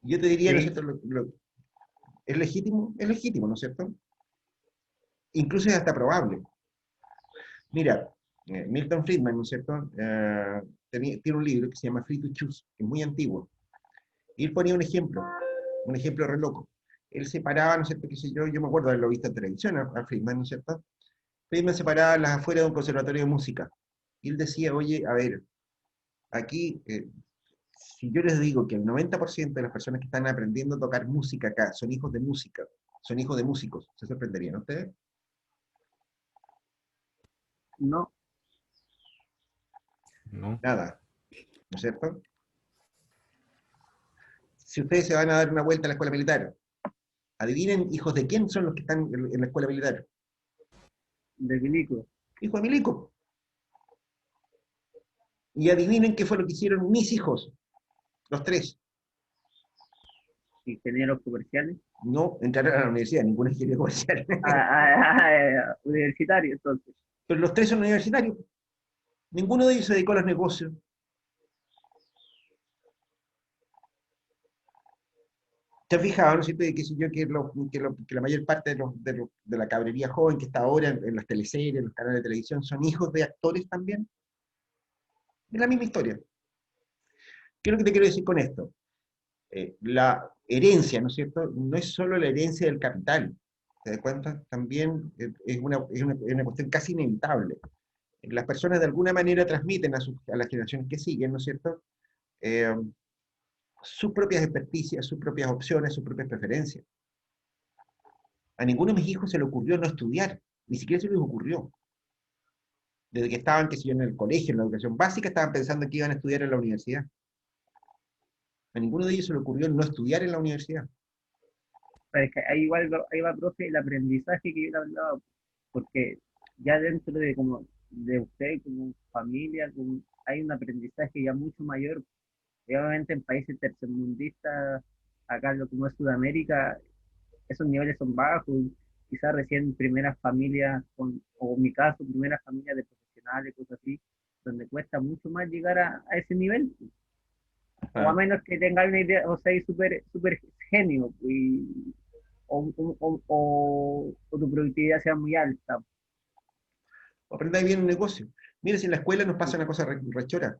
Yo te diría, ¿no es Sí, cierto?, es legítimo, ¿no es cierto? Incluso es hasta probable. Mira, Milton Friedman, ¿no es cierto?, tiene un libro que se llama Free to Choose, que es muy antiguo. Y él ponía un ejemplo re loco. Él separaba, ¿no es cierto?, qué sé yo me acuerdo de haberlo visto en televisión a Friedman, ¿no es cierto? Friedman separaba las afueras de un conservatorio de música. Y él decía, oye, a ver, aquí, si yo les digo que el 90% de las personas que están aprendiendo a tocar música acá son hijos de música, son hijos de músicos, ¿se sorprenderían ustedes? no, ¿no? Nada, ¿no es cierto? Si ustedes se van a dar una vuelta a la escuela militar, adivinen, hijos de quién son los que están en la escuela militar. de Quilico, Hijo de Milico. Y adivinen qué fue lo que hicieron mis hijos, los tres. ingenieros comerciales, No entraron a la universidad, ninguna ingeniería comercial. universitarios, entonces. Pero los tres son universitarios. Ninguno de ellos se dedicó a los negocios. ¿Te has fijado, no es cierto?, que, yo, que la mayor parte de la cabrería joven que está ahora en las teleseries, en los canales de televisión, son hijos de actores también? Es la misma historia. ¿Qué es lo que te quiero decir con esto? La herencia, ¿no es cierto?, no es solo la herencia del capital. ¿Te das cuenta? También es una cuestión casi inevitable. Las personas de alguna manera transmiten a las generaciones que siguen, ¿no es cierto?, Eh, sus propias experticias, sus propias opciones, sus propias preferencias. A ninguno de mis hijos se le ocurrió no estudiar, ni siquiera se les ocurrió. Desde que estaban, qué sé yo, en el colegio, en la educación básica, estaban pensando que iban a estudiar en la universidad. A ninguno de ellos se le ocurrió no estudiar en la universidad. Pero es que ahí igual ahí va, profe, el aprendizaje que yo le hablaba, porque ya dentro de como de usted como familia hay un aprendizaje ya mucho mayor. Y obviamente en países tercermundistas, acá lo como es Sudamérica, esos niveles son bajos, quizás recién primeras familias, o en mi caso, primeras familias de profesionales, cosas así, donde cuesta mucho más llegar a ese nivel, o a Ah. menos que tenga una idea, o sea, súper super genio, o tu productividad sea muy alta. Aprendáis bien un negocio. Mira, si en la escuela nos pasa una cosa rechora.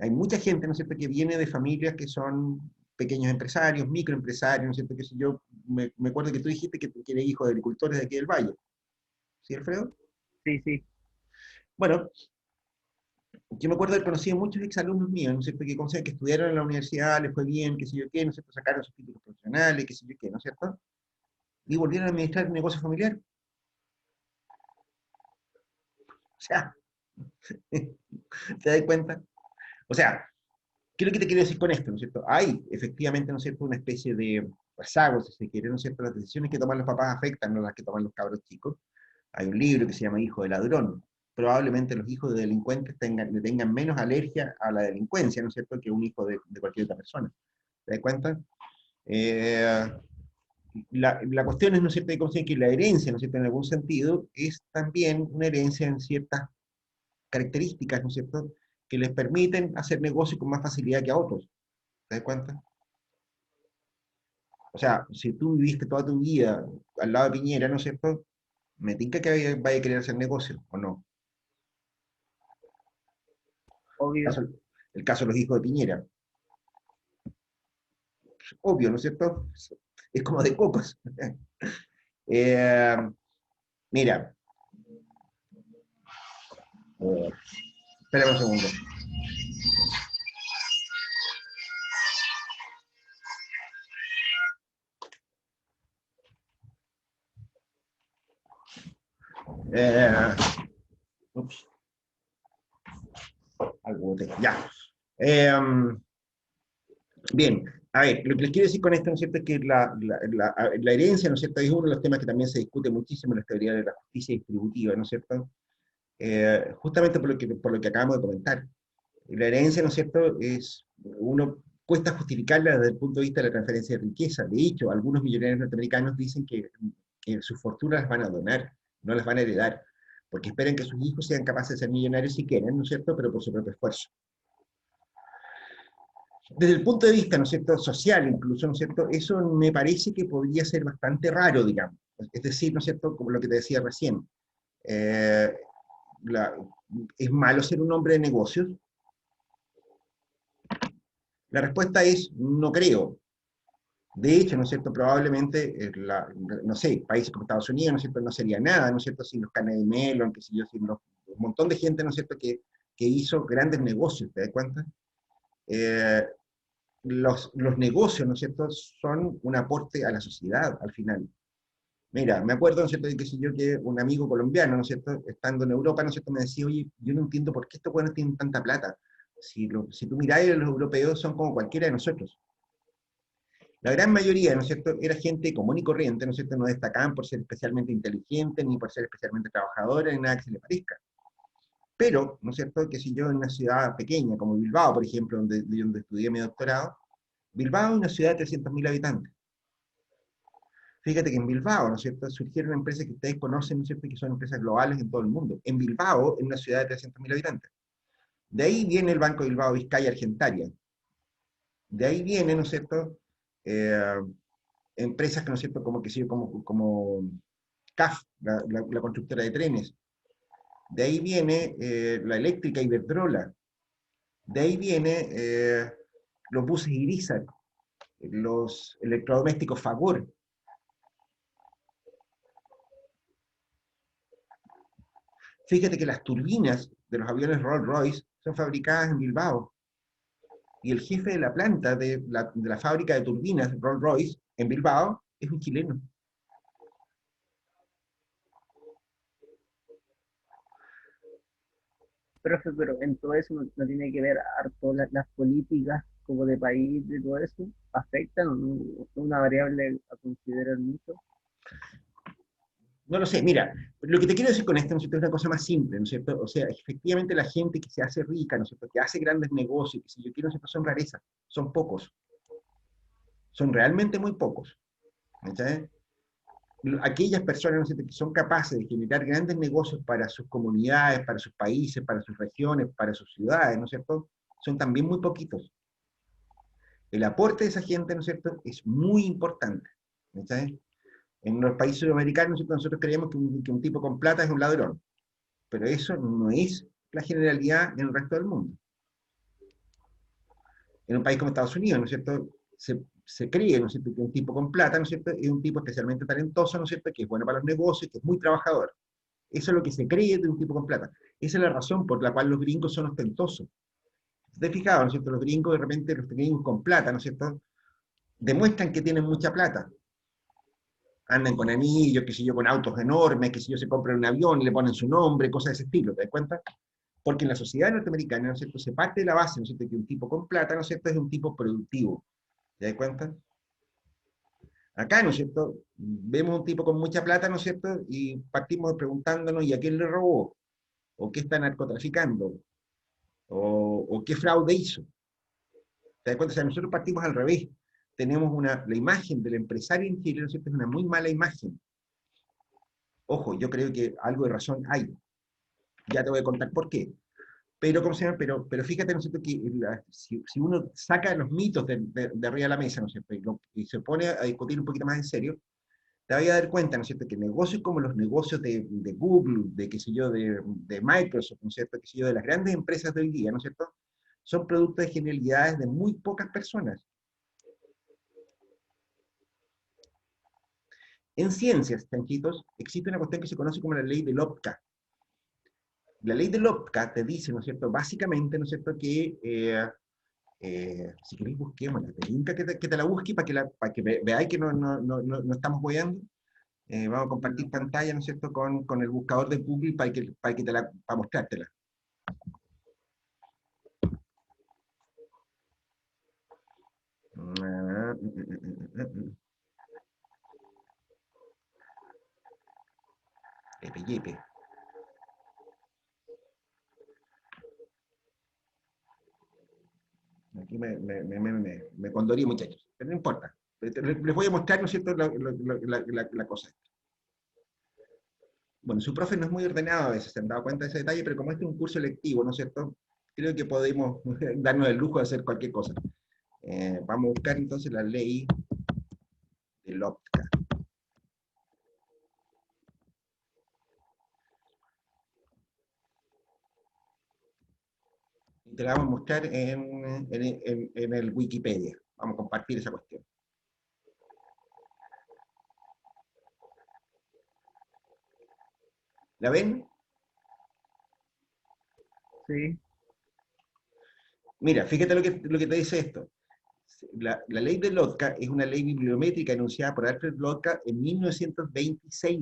Hay mucha gente, ¿no es cierto?, que viene de familias que son pequeños empresarios, microempresarios, ¿no es cierto?, que si yo me acuerdo que tú dijiste que eres hijo de agricultores de aquí del Valle. ¿Sí, Alfredo? Sí, sí, Bueno, yo me acuerdo de haber conocido muchos exalumnos míos, ¿no es cierto?, que estudiaron en la universidad, les fue bien, qué sé yo qué, ¿no es cierto?, sacaron sus títulos profesionales, qué sé yo qué, ¿no es cierto? y volvieron a administrar el negocio familiar. O sea, ¿te das cuenta? O sea, ¿qué es lo que te quiero decir con esto, no es cierto? Hay, efectivamente, ¿no es cierto?, una especie de rezago, si se quiere, ¿no es cierto? Las decisiones que toman los papás afectan, no las que toman los cabros chicos. Hay un libro que se llama Hijo de Ladrón. Probablemente los hijos de delincuentes le tengan menos alergia a la delincuencia, ¿no es cierto?, que un hijo de cualquier otra persona. ¿Te das cuenta? La cuestión es, ¿no es cierto?, que la herencia, ¿no es cierto?, en algún sentido, es también una herencia en ciertas características, ¿no es cierto?, que les permiten hacer negocios con más facilidad que a otros. ¿Te das cuenta? O sea, si tú viviste toda tu vida al lado de Piñera, ¿no es cierto?, me tinca que vaya a querer hacer negocio, ¿o no? Obvio. El caso de los hijos de Piñera. Obvio, ¿no es cierto? Es como de cocos. Mira, espera un segundo. Ups, algo de, ya. Bien, a ver, lo que les quiero decir con esto, ¿no es cierto?, es que la herencia, ¿no es cierto?, es uno de los temas que también se discute muchísimo en la teoría de la justicia distributiva, ¿no es cierto?, justamente por lo que acabamos de comentar. La herencia, ¿no es cierto?, cuesta justificarla desde el punto de vista de la transferencia de riqueza. De hecho, algunos millonarios norteamericanos dicen que sus fortunas las van a donar, no las van a heredar, porque esperan que sus hijos sean capaces de ser millonarios si quieren, ¿no es cierto?, pero por su propio esfuerzo. Desde el punto de vista, ¿no es cierto?, social incluso, ¿no es cierto?, eso me parece que podría ser bastante raro, digamos. Es decir, ¿no es cierto?, como lo que te decía recién, eh, ¿es malo ser un hombre de negocios? La respuesta es no creo. De hecho, ¿no es cierto?, probablemente, no sé, países como Estados Unidos, ¿no es cierto?, no sería nada, ¿no es cierto?, sin los Carnegie Mellon, que sé yo, sin un montón de gente, ¿no es cierto?, que hizo grandes negocios, ¿te das cuenta? Los negocios, ¿no es cierto?, son un aporte a la sociedad, al final. Mira, me acuerdo, ¿no es cierto?, de que si yo, que un amigo colombiano, ¿no es cierto?, estando en Europa, ¿no es cierto?, me decía, oye, yo no entiendo por qué estos buenos tienen tanta plata. Si tú miráis, los europeos son como cualquiera de nosotros. La gran mayoría, ¿no es cierto?, era gente común y corriente, ¿no es cierto?, no destacaban por ser especialmente inteligentes, ni por ser especialmente trabajadores, ni nada que se les parezca. Pero, ¿no es cierto?, que si yo en una ciudad pequeña, como Bilbao, por ejemplo, donde estudié mi doctorado, Bilbao es una ciudad de 300.000 habitantes. Fíjate que en Bilbao, ¿no es cierto?, surgieron empresas que ustedes conocen, ¿no es cierto?, que son empresas globales en todo el mundo. En Bilbao, en una ciudad de 300.000 habitantes. De ahí viene el Banco Bilbao Vizcaya Argentaria. De ahí viene, ¿no es cierto?, empresas que, ¿no es cierto?, como CAF, la constructora de trenes. De ahí viene la eléctrica Iberdrola. De ahí viene los buses Irizar, los electrodomésticos Fagor. Fíjate que las turbinas de los aviones Rolls-Royce son fabricadas en Bilbao. Y el jefe de la planta de la fábrica de turbinas Rolls-Royce en Bilbao es un chileno. Profe, pero en todo eso no tiene que ver harto las políticas como de país, de todo eso, afectan o no, es una variable a considerar mucho. No lo sé, mira, lo que te quiero decir con esto, ¿no es cierto?, es una cosa más simple, ¿no es cierto? O sea, efectivamente la gente que se hace rica, ¿no es cierto?, que hace grandes negocios, que si yo quiero, ¿no es cierto?, son rarezas, son pocos, son realmente muy pocos. ¿Entiendes? Aquellas personas, ¿no es cierto?, que son capaces de generar grandes negocios para sus comunidades, para sus países, para sus regiones, para sus ciudades, ¿no es cierto?, son también muy poquitos. El aporte de esa gente, ¿no es cierto?, es muy importante. ¿Entiendes? En los países sudamericanos nosotros creemos que un tipo con plata es un ladrón, pero eso no es la generalidad en el resto del mundo. En un país como Estados Unidos, ¿no es cierto?, se cree, ¿no es cierto?, que un tipo con plata, ¿no es cierto?, es un tipo especialmente talentoso, ¿no es cierto?, que es bueno para los negocios, que es muy trabajador. Eso es lo que se cree de un tipo con plata. Esa es la razón por la cual los gringos son ostentosos. ¿Te has fijado, no es cierto? Los gringos, de repente, los gringos con plata, ¿no es cierto?, demuestran que tienen mucha plata. Andan con anillos, qué sé yo, con autos enormes, qué sé yo, se compran un avión, le ponen su nombre, cosas de ese estilo, ¿te das cuenta? Porque en la sociedad norteamericana, ¿no es cierto?, se parte de la base, ¿no es cierto?, que un tipo con plata, ¿no es cierto?, es un tipo productivo, ¿te das cuenta? Acá, ¿no es cierto?, vemos un tipo con mucha plata, ¿no es cierto?, y partimos preguntándonos, ¿y a quién le robó? ¿O qué está narcotraficando? ¿O qué fraude hizo? ¿Te das cuenta? O sea, nosotros partimos al revés. Tenemos la imagen del empresario en Chile, ¿no es cierto?, es una muy mala imagen. Ojo, yo creo que algo de razón hay. Ya te voy a contar por qué. Pero, ¿cómo se llama? Pero fíjate, ¿no es cierto?, que si uno saca los mitos de arriba de la mesa, ¿no es cierto?, y se pone a discutir un poquito más en serio, te vas a dar cuenta, ¿no es cierto?, que negocios como los negocios de Google, de qué sé yo, de Microsoft, ¿no es cierto?, qué sé yo, de las grandes empresas de hoy día, ¿no es cierto?, son productos de genialidades de muy pocas personas. En ciencias, chanchitos, existe una cuestión que se conoce como la ley de Lopka. La ley de Lopka te dice, ¿no es cierto?, básicamente, ¿no es cierto?, que si queréis busquémosla, te tinca que te la busque para que veáis que no estamos hueando. Vamos a compartir pantalla, ¿no es cierto?, con el buscador de Google para mostrártela. Epe, yepe. Aquí me condorí, muchachos, pero no importa. Les voy a mostrar, ¿no es cierto?, la cosa. Bueno, su profe no es muy ordenado a veces, se han dado cuenta de ese detalle, pero como este es un curso electivo, ¿no es cierto?, creo que podemos darnos el lujo de hacer cualquier cosa. Vamos a buscar entonces la ley de Lopka. Y te la vamos a mostrar en el Wikipedia. Vamos a compartir esa cuestión. ¿La ven? Sí. Mira, fíjate lo que te dice esto. La ley de Lotka es una ley bibliométrica enunciada por Alfred Lotka en 1926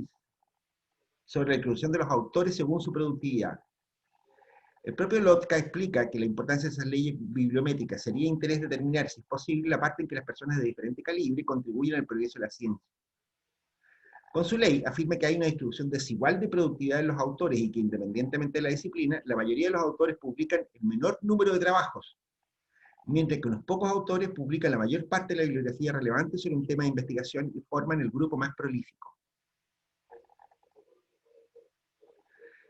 sobre la inclusión de los autores según su productividad. El propio Lotka explica que la importancia de esas leyes bibliométricas sería de interés determinar, si es posible, la parte en que las personas de diferente calibre contribuyen al progreso de la ciencia. Con su ley afirma que hay una distribución desigual de productividad en los autores y que, independientemente de la disciplina, la mayoría de los autores publican el menor número de trabajos, mientras que unos pocos autores publican la mayor parte de la bibliografía relevante sobre un tema de investigación y forman el grupo más prolífico.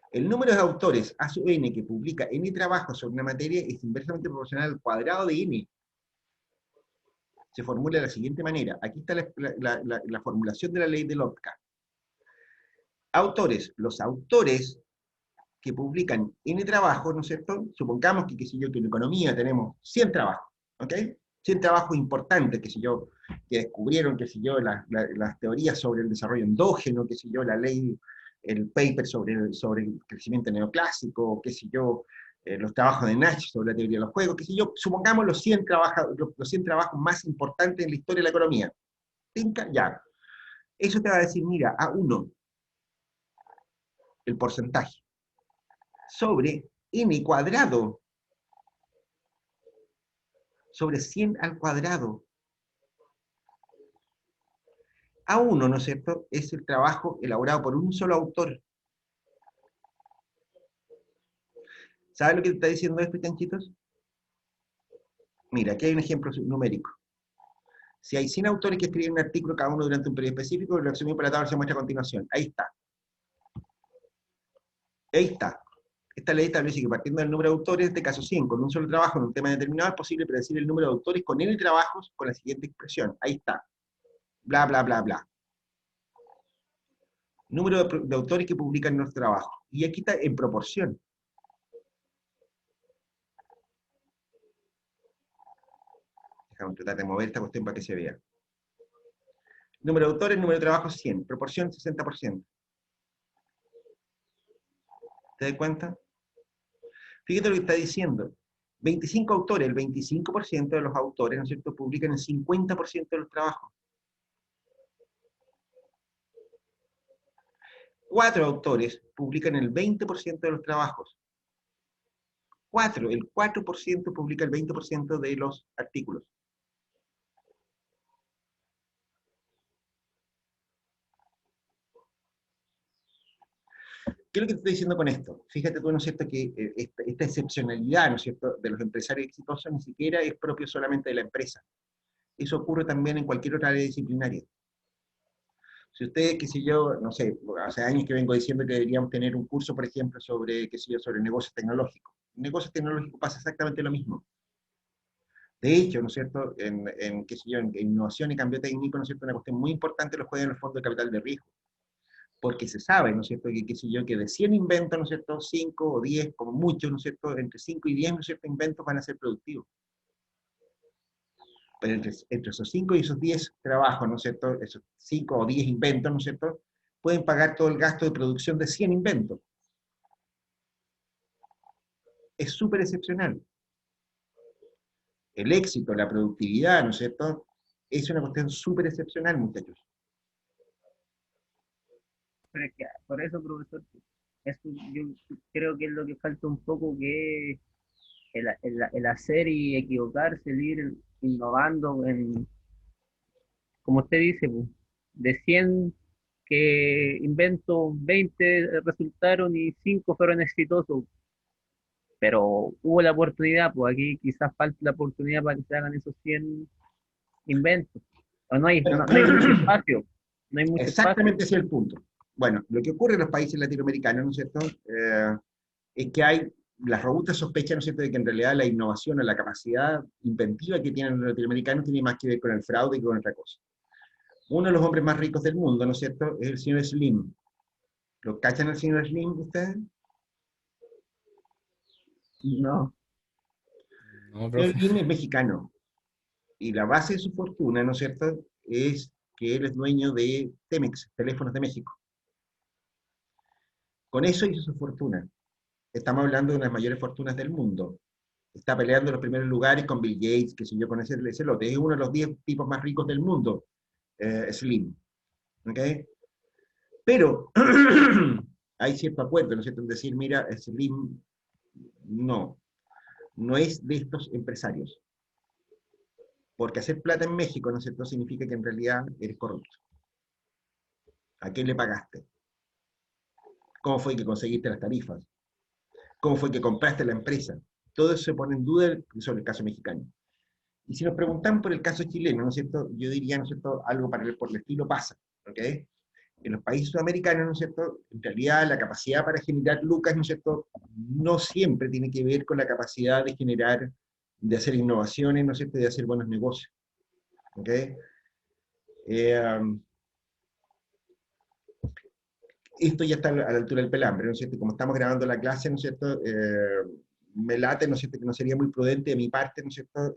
El número de autores A sub n que publica n trabajos sobre una materia es inversamente proporcional al cuadrado de n. Se formula de la siguiente manera. Aquí está la formulación de la ley de Lotka. Autores. Los autores que publican n trabajos, ¿no es cierto? Supongamos que, qué sé yo, que en economía tenemos 100 trabajos, ¿ok? 100 trabajos importantes, qué sé yo, que descubrieron, qué sé yo, las teorías sobre el desarrollo endógeno, qué sé yo, la ley, el paper sobre el crecimiento neoclásico, qué sé yo, los trabajos de Nash sobre la teoría de los juegos, qué sé yo, supongamos los 100 trabajos más importantes en la historia de la economía. ¿Tinca? Ya. Eso te va a decir, mira, A1, el porcentaje, sobre n cuadrado, sobre 100 al cuadrado. A1, ¿no es cierto?, es el trabajo elaborado por un solo autor. ¿Sabes lo que te está diciendo esto, chanchitos? Mira, aquí hay un ejemplo numérico. Si hay 100 autores que escriben un artículo cada uno durante un periodo específico, el resumen por la tabla se muestra a continuación. Ahí está. Ahí está. Esta ley establece que partiendo del número de autores, en este caso 100, con un solo trabajo en un tema determinado, es posible predecir el número de autores con n trabajos con la siguiente expresión. Ahí está. Bla, bla, bla, bla. Número de autores que publican nuestro trabajo. Y aquí está en proporción. Déjame tratar de mover esta cuestión para que se vea. Número de autores, número de trabajos 100. Proporción 60%. ¿Te das cuenta? Fíjate lo que está diciendo. 25 autores, el 25% de los autores, ¿no es cierto?, publican el 50% de los trabajos. 4 autores publican el 20% de los trabajos. 4, el 4% publica el 20% de los artículos. ¿Qué es lo que te estoy diciendo con esto? Fíjate tú, ¿no es cierto?, que esta excepcionalidad, ¿no es cierto?, de los empresarios exitosos ni siquiera es propio solamente de la empresa. Eso ocurre también en cualquier otra área disciplinaria. Si ustedes, qué sé yo, no sé, hace años que vengo diciendo que deberíamos tener un curso, por ejemplo, sobre, qué sé yo, sobre negocios tecnológicos. En negocios tecnológicos pasa exactamente lo mismo. De hecho, ¿no es cierto?, qué sé yo, en innovación y cambio técnico, ¿no es cierto?, una cuestión muy importante lo juegan en el fondo de capital de riesgo. Porque se sabe, ¿no es cierto?, que, qué sé yo, que de 100 inventos, ¿no es cierto?, 5 o 10, como mucho, ¿no es cierto?, entre 5 y 10, ¿no es cierto?, inventos van a ser productivos. Pero entre esos 5 y esos 10 trabajos, ¿no es cierto?, esos 5 o 10 inventos, ¿no es cierto?, pueden pagar todo el gasto de producción de 100 inventos. Es súper excepcional. El éxito, la productividad, ¿no es cierto?, es una cuestión súper excepcional, muchachos. Pero es que, por eso, profesor, yo creo que es lo que falta un poco, que es el hacer y equivocarse, el ir innovando como usted dice, pues, de 100 que invento, 20 resultaron y 5 fueron exitosos, pero hubo la oportunidad, pues aquí quizás falta la oportunidad para que se hagan esos 100 inventos. O no hay mucho espacio, no hay mucho espacio. Exactamente ese es el punto. Bueno, lo que ocurre en los países latinoamericanos, ¿no es cierto?, es que hay las robustas sospechas, ¿no es cierto?, de que en realidad la innovación o la capacidad inventiva que tienen los latinoamericanos tiene más que ver con el fraude que con otra cosa. Uno de los hombres más ricos del mundo, ¿no es cierto?, es el señor Slim. ¿Lo cachan al señor Slim ustedes? No, No, El señor profe. Slim es mexicano. Y la base de su fortuna, ¿no es cierto?, es que él es dueño de Temex, Teléfonos de México. Con eso hizo su fortuna. Estamos hablando de una de las mayores fortunas del mundo. Está peleando en los primeros lugares con Bill Gates, que si yo con ese lote. Es uno de los 10 tipos más ricos del mundo, Slim. ¿Ok? Pero hay cierto acuerdo, ¿no es cierto?, en decir, mira, Slim no es de estos empresarios. Porque hacer plata en México, ¿no es cierto?, significa que en realidad eres corrupto. ¿A quién le pagaste? ¿Cómo fue que conseguiste las tarifas? ¿Cómo fue que compraste la empresa? Todo eso se pone en duda sobre el caso mexicano. Y si nos preguntan por el caso chileno, ¿no es cierto?, yo diría, ¿no es cierto?, algo por el estilo pasa. ¿Ok? En los países sudamericanos, ¿no es cierto?, en realidad la capacidad para generar lucas, ¿no es cierto?, no siempre tiene que ver con la capacidad de generar, de hacer innovaciones, ¿no es cierto?, de hacer buenos negocios. ¿Ok? Esto ya está a la altura del pelambre, ¿no es cierto? Como estamos grabando la clase, ¿no es cierto?, me late, ¿no es cierto?, que no sería muy prudente de mi parte, ¿no es cierto?,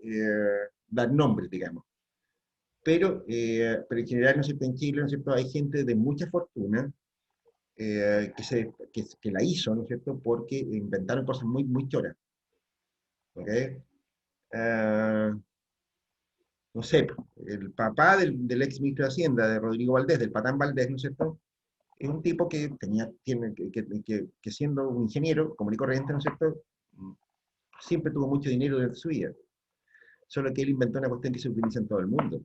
dar nombres, digamos. Pero en general, ¿no es cierto?, en Chile, ¿no es cierto?, hay gente de mucha fortuna que la hizo, ¿no es cierto?, porque inventaron cosas muy, muy choras. ¿Ok? No sé, el papá del ex ministro de Hacienda, de Rodrigo Valdés, del Patán Valdés, ¿no es cierto?, es un tipo que que siendo un ingeniero común y corriente, ¿no es cierto?, siempre tuvo mucho dinero durante su vida. Solo que él inventó una cuestión que se utiliza en todo el mundo,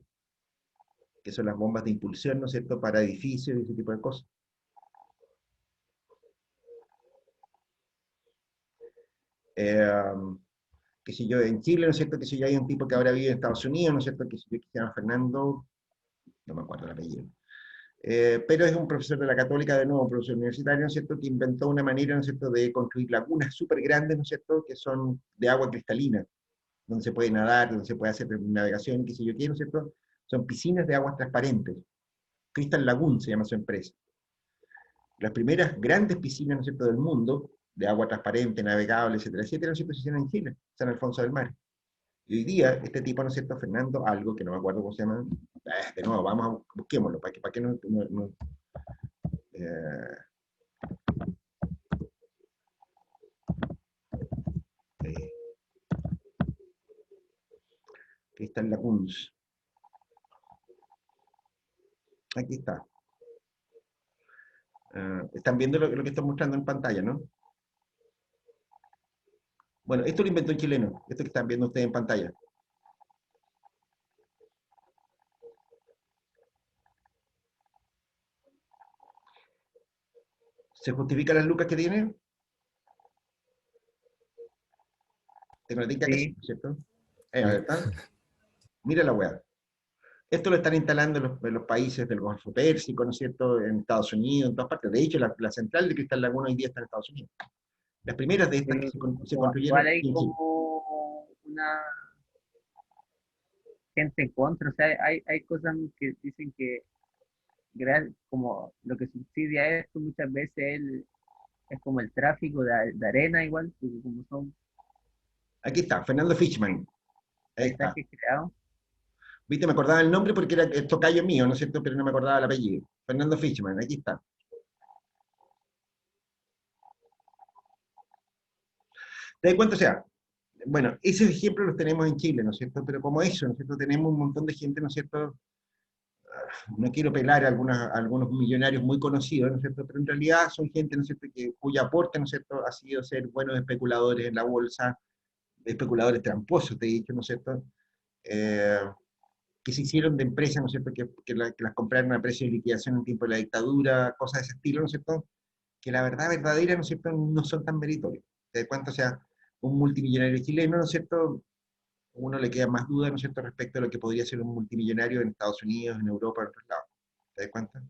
que son las bombas de impulsión, ¿no es cierto?, para edificios y ese tipo de cosas. Eh, que si yo en Chile, ¿no es cierto?, que si yo hay un tipo que ahora vive en Estados Unidos, ¿no es cierto?, que si yo, que se llama Fernando, no me acuerdo el apellido, pero es un profesor de la Católica, de nuevo, un profesor universitario, ¿no es cierto?, que inventó una manera, ¿no es cierto?, de construir lagunas súper grandes, ¿no es cierto?, que son de agua cristalina, donde se puede nadar, donde se puede hacer navegación, qué sé yo qué, ¿no es cierto? Son piscinas de aguas transparentes. Crystal Lagoon se llama su empresa. Las primeras grandes piscinas, ¿no es cierto?, del mundo, de agua transparente, navegable, etcétera, etcétera, ¿no es cierto?, se hicieron en Chile, San Alfonso del Mar. Y hoy día, este tipo, ¿no es cierto?, Fernando, algo que no me acuerdo cómo se llama, de nuevo, busquémoslo, para que no eh, eh, Crystal Lagoons. Aquí está. Están viendo lo que estoy mostrando en pantalla, ¿no? Bueno, esto lo inventó un chileno, esto que están viendo ustedes en pantalla. ¿Se justifica las lucas que tiene? Tengo la tinta que sí, ¿cierto? ¿Verdad? Mira la weá. Esto lo están instalando en los países del Golfo Pérsico, ¿no es cierto? En Estados Unidos, en todas partes. De hecho, la central de Cristal Laguna hoy día está en Estados Unidos. Las primeras de estas que se construyeron Igual hay en Chile. como una gente en contra, o sea, hay cosas que dicen que como lo que subsidia esto muchas veces es como el tráfico de arena igual, porque como son Aquí está, Fernando Fichman. Ahí está. paisajes creados. Viste, me acordaba el nombre porque era el tocayo mío, ¿no es cierto? Pero no me acordaba el apellido. Fernando Fichman, aquí está. ¿Te das cuenta? O sea, bueno, esos ejemplos los tenemos en Chile, ¿no es cierto? Pero como eso, ¿no es cierto? Tenemos un montón de gente, ¿no es cierto? No quiero pelar a algunos millonarios muy conocidos, ¿no es cierto? Pero en realidad son gente, ¿no es cierto?, cuyo aporte, ¿no es cierto?, ha sido ser buenos especuladores en la bolsa, especuladores tramposos, te he dicho, ¿no es cierto?, eh, que se hicieron de empresas, ¿no es cierto?, que las compraron a precio de liquidación en tiempo de la dictadura, cosas de ese estilo, ¿no es cierto?, que la verdad verdadera, ¿no es cierto?, no son tan meritorios. ¿Te das cuenta? O sea, un multimillonario chileno, ¿no es cierto?, uno le queda más duda, ¿no es cierto?, respecto a lo que podría ser un multimillonario en Estados Unidos, en Europa, en otros lados. ¿Te das cuenta?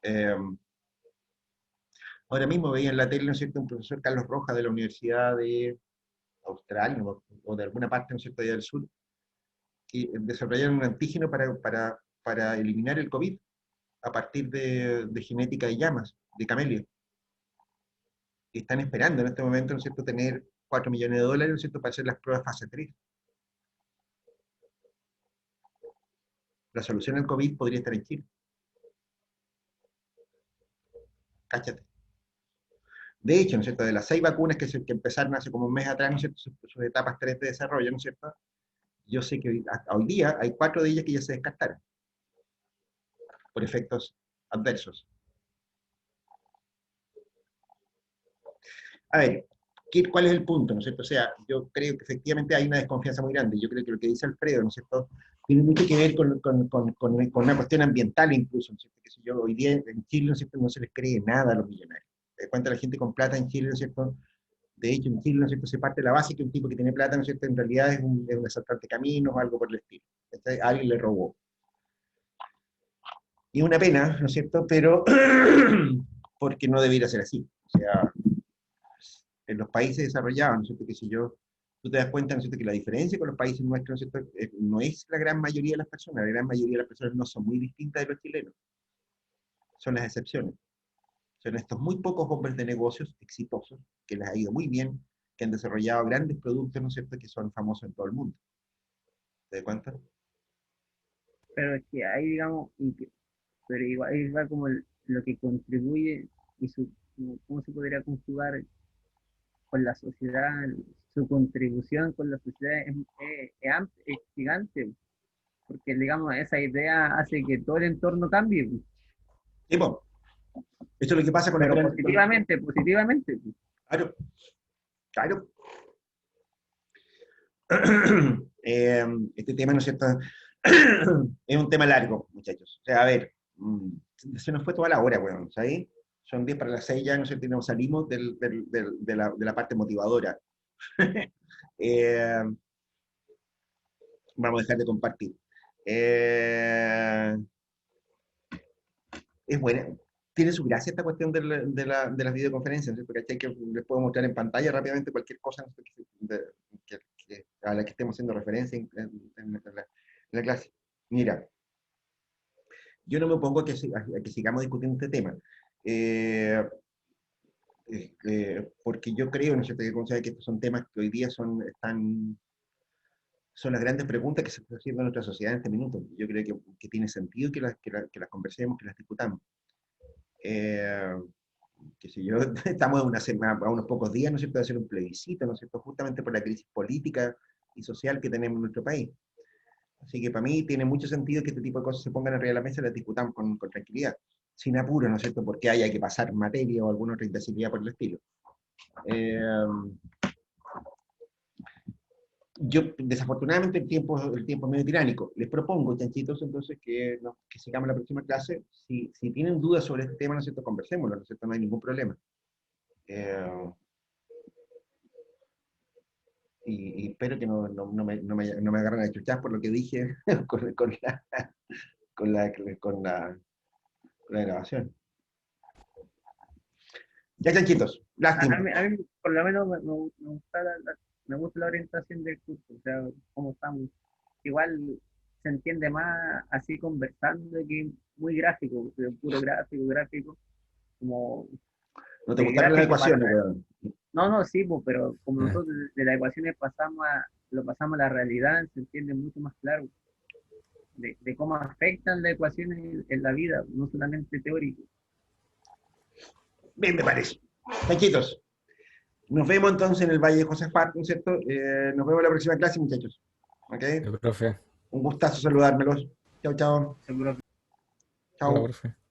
Eh, Ahora mismo veía en la tele, ¿no es cierto?, un profesor Carlos Rojas de la Universidad de Australia o de alguna parte, ¿no es cierto?, allá del sur, que desarrollaron un antígeno para eliminar el COVID a partir de genética de llamas, de camello. Y están esperando en este momento, ¿no es cierto?, tener 4 millones de dólares, ¿no es cierto?, para hacer las pruebas fase 3. La solución al COVID podría estar en Chile. Cáchate. De hecho, ¿no es cierto?, de las 6 vacunas que empezaron hace como un mes atrás, ¿no es cierto?, sus etapas 3 de desarrollo, ¿no es cierto?, yo sé que hasta hoy día hay 4 de ellas que ya se descartaron por efectos adversos. A ver, ¿cuál es el punto? ¿No es cierto? O sea, yo creo que efectivamente hay una desconfianza muy grande. Yo creo que lo que dice Alfredo, ¿no es cierto?, tiene mucho que ver con una cuestión ambiental incluso, ¿no es cierto? Que si yo hoy día en Chile, ¿no es cierto?, no se les cree nada a los millonarios. ¿Cuánta la gente con plata en Chile, ¿no es cierto? De hecho, en Chile, ¿no es cierto?, se parte de la base que un tipo que tiene plata, ¿no es cierto?, en realidad es un asaltante de caminos o algo por el estilo. Alguien le robó. Y es una pena, ¿no es cierto?, pero porque no debiera ser así. O sea, en los países desarrollados, ¿no es cierto?, que si yo, tú te das cuenta, ¿no es cierto?, que la diferencia con los países nuestros, ¿no es cierto?, no es la gran mayoría de las personas, la gran mayoría de las personas no son muy distintas de los chilenos, son las excepciones. Son estos muy pocos hombres de negocios exitosos, que les ha ido muy bien, que han desarrollado grandes productos, ¿no es cierto?, que son famosos en todo el mundo. ¿Te das cuenta? Pero es que ahí, digamos, pero igual como lo que contribuye y cómo se podría conjugar con la sociedad, su contribución con la sociedad es gigante, porque digamos, esa idea hace que todo el entorno cambie, Y bueno, esto es lo que pasa con los pero grandes... positivamente. Claro, claro. Este tema, ¿no es cierto?, es un tema largo, muchachos. O sea, a ver, se nos fue toda la hora, weón, ¿sabes? Son 10 para las 6 ya, ¿no es cierto?, y nos salimos de la parte motivadora. Eh, Vamos a dejar de compartir. Eh, es buena. Tiene su gracia esta cuestión de las videoconferencias, ¿cierto? ¿Cachai? Que les puedo mostrar en pantalla rápidamente cualquier cosa, ¿no?, a la que estemos haciendo referencia en la clase. Mira, yo no me opongo a que sigamos discutiendo este tema. Eh, Porque yo creo, ¿no es cierto?, que estos son temas que hoy día son las grandes preguntas que se están haciendo en nuestra sociedad en este minuto. Yo creo que tiene sentido que las conversemos, que las discutamos. Eh, que si yo, estamos a unos pocos días, ¿no es cierto?, de hacer un plebiscito, ¿no es cierto?, justamente por la crisis política y social que tenemos en nuestro país. Así que para mí tiene mucho sentido que este tipo de cosas se pongan arriba de la mesa y las discutamos con tranquilidad, sin apuro, ¿no es cierto? Porque haya que pasar materia o alguna otra intensidad por el estilo. Yo, desafortunadamente, el tiempo es medio tiránico. Les propongo, chanchitos, entonces, que sigamos la próxima clase. Si tienen dudas sobre este tema, ¿no es cierto? Conversémoslo, ¿no es cierto? No hay ningún problema. Y espero que no me agarren a chuchar por lo que dije con la grabación. Ya, chanchitos, lástima. A mí, por lo menos, me gusta la orientación del curso, o sea, cómo estamos. Igual se entiende más así conversando que muy gráfico, puro gráfico, como ¿No te de gustaron las gráfico ecuaciones, weón? No, sí, pues, pero como nosotros de las ecuaciones lo pasamos a la realidad, se entiende mucho más claro de cómo afectan las ecuaciones en la vida, no solamente teórico. Bien, me parece. Chanchitos, nos vemos entonces en el Valle de Josafat, ¿no es cierto? Nos vemos en la próxima clase, muchachos. ¿Ok? El profe. Un gustazo saludármelos. Chao, chao. Seguro Hola, Chao. profe.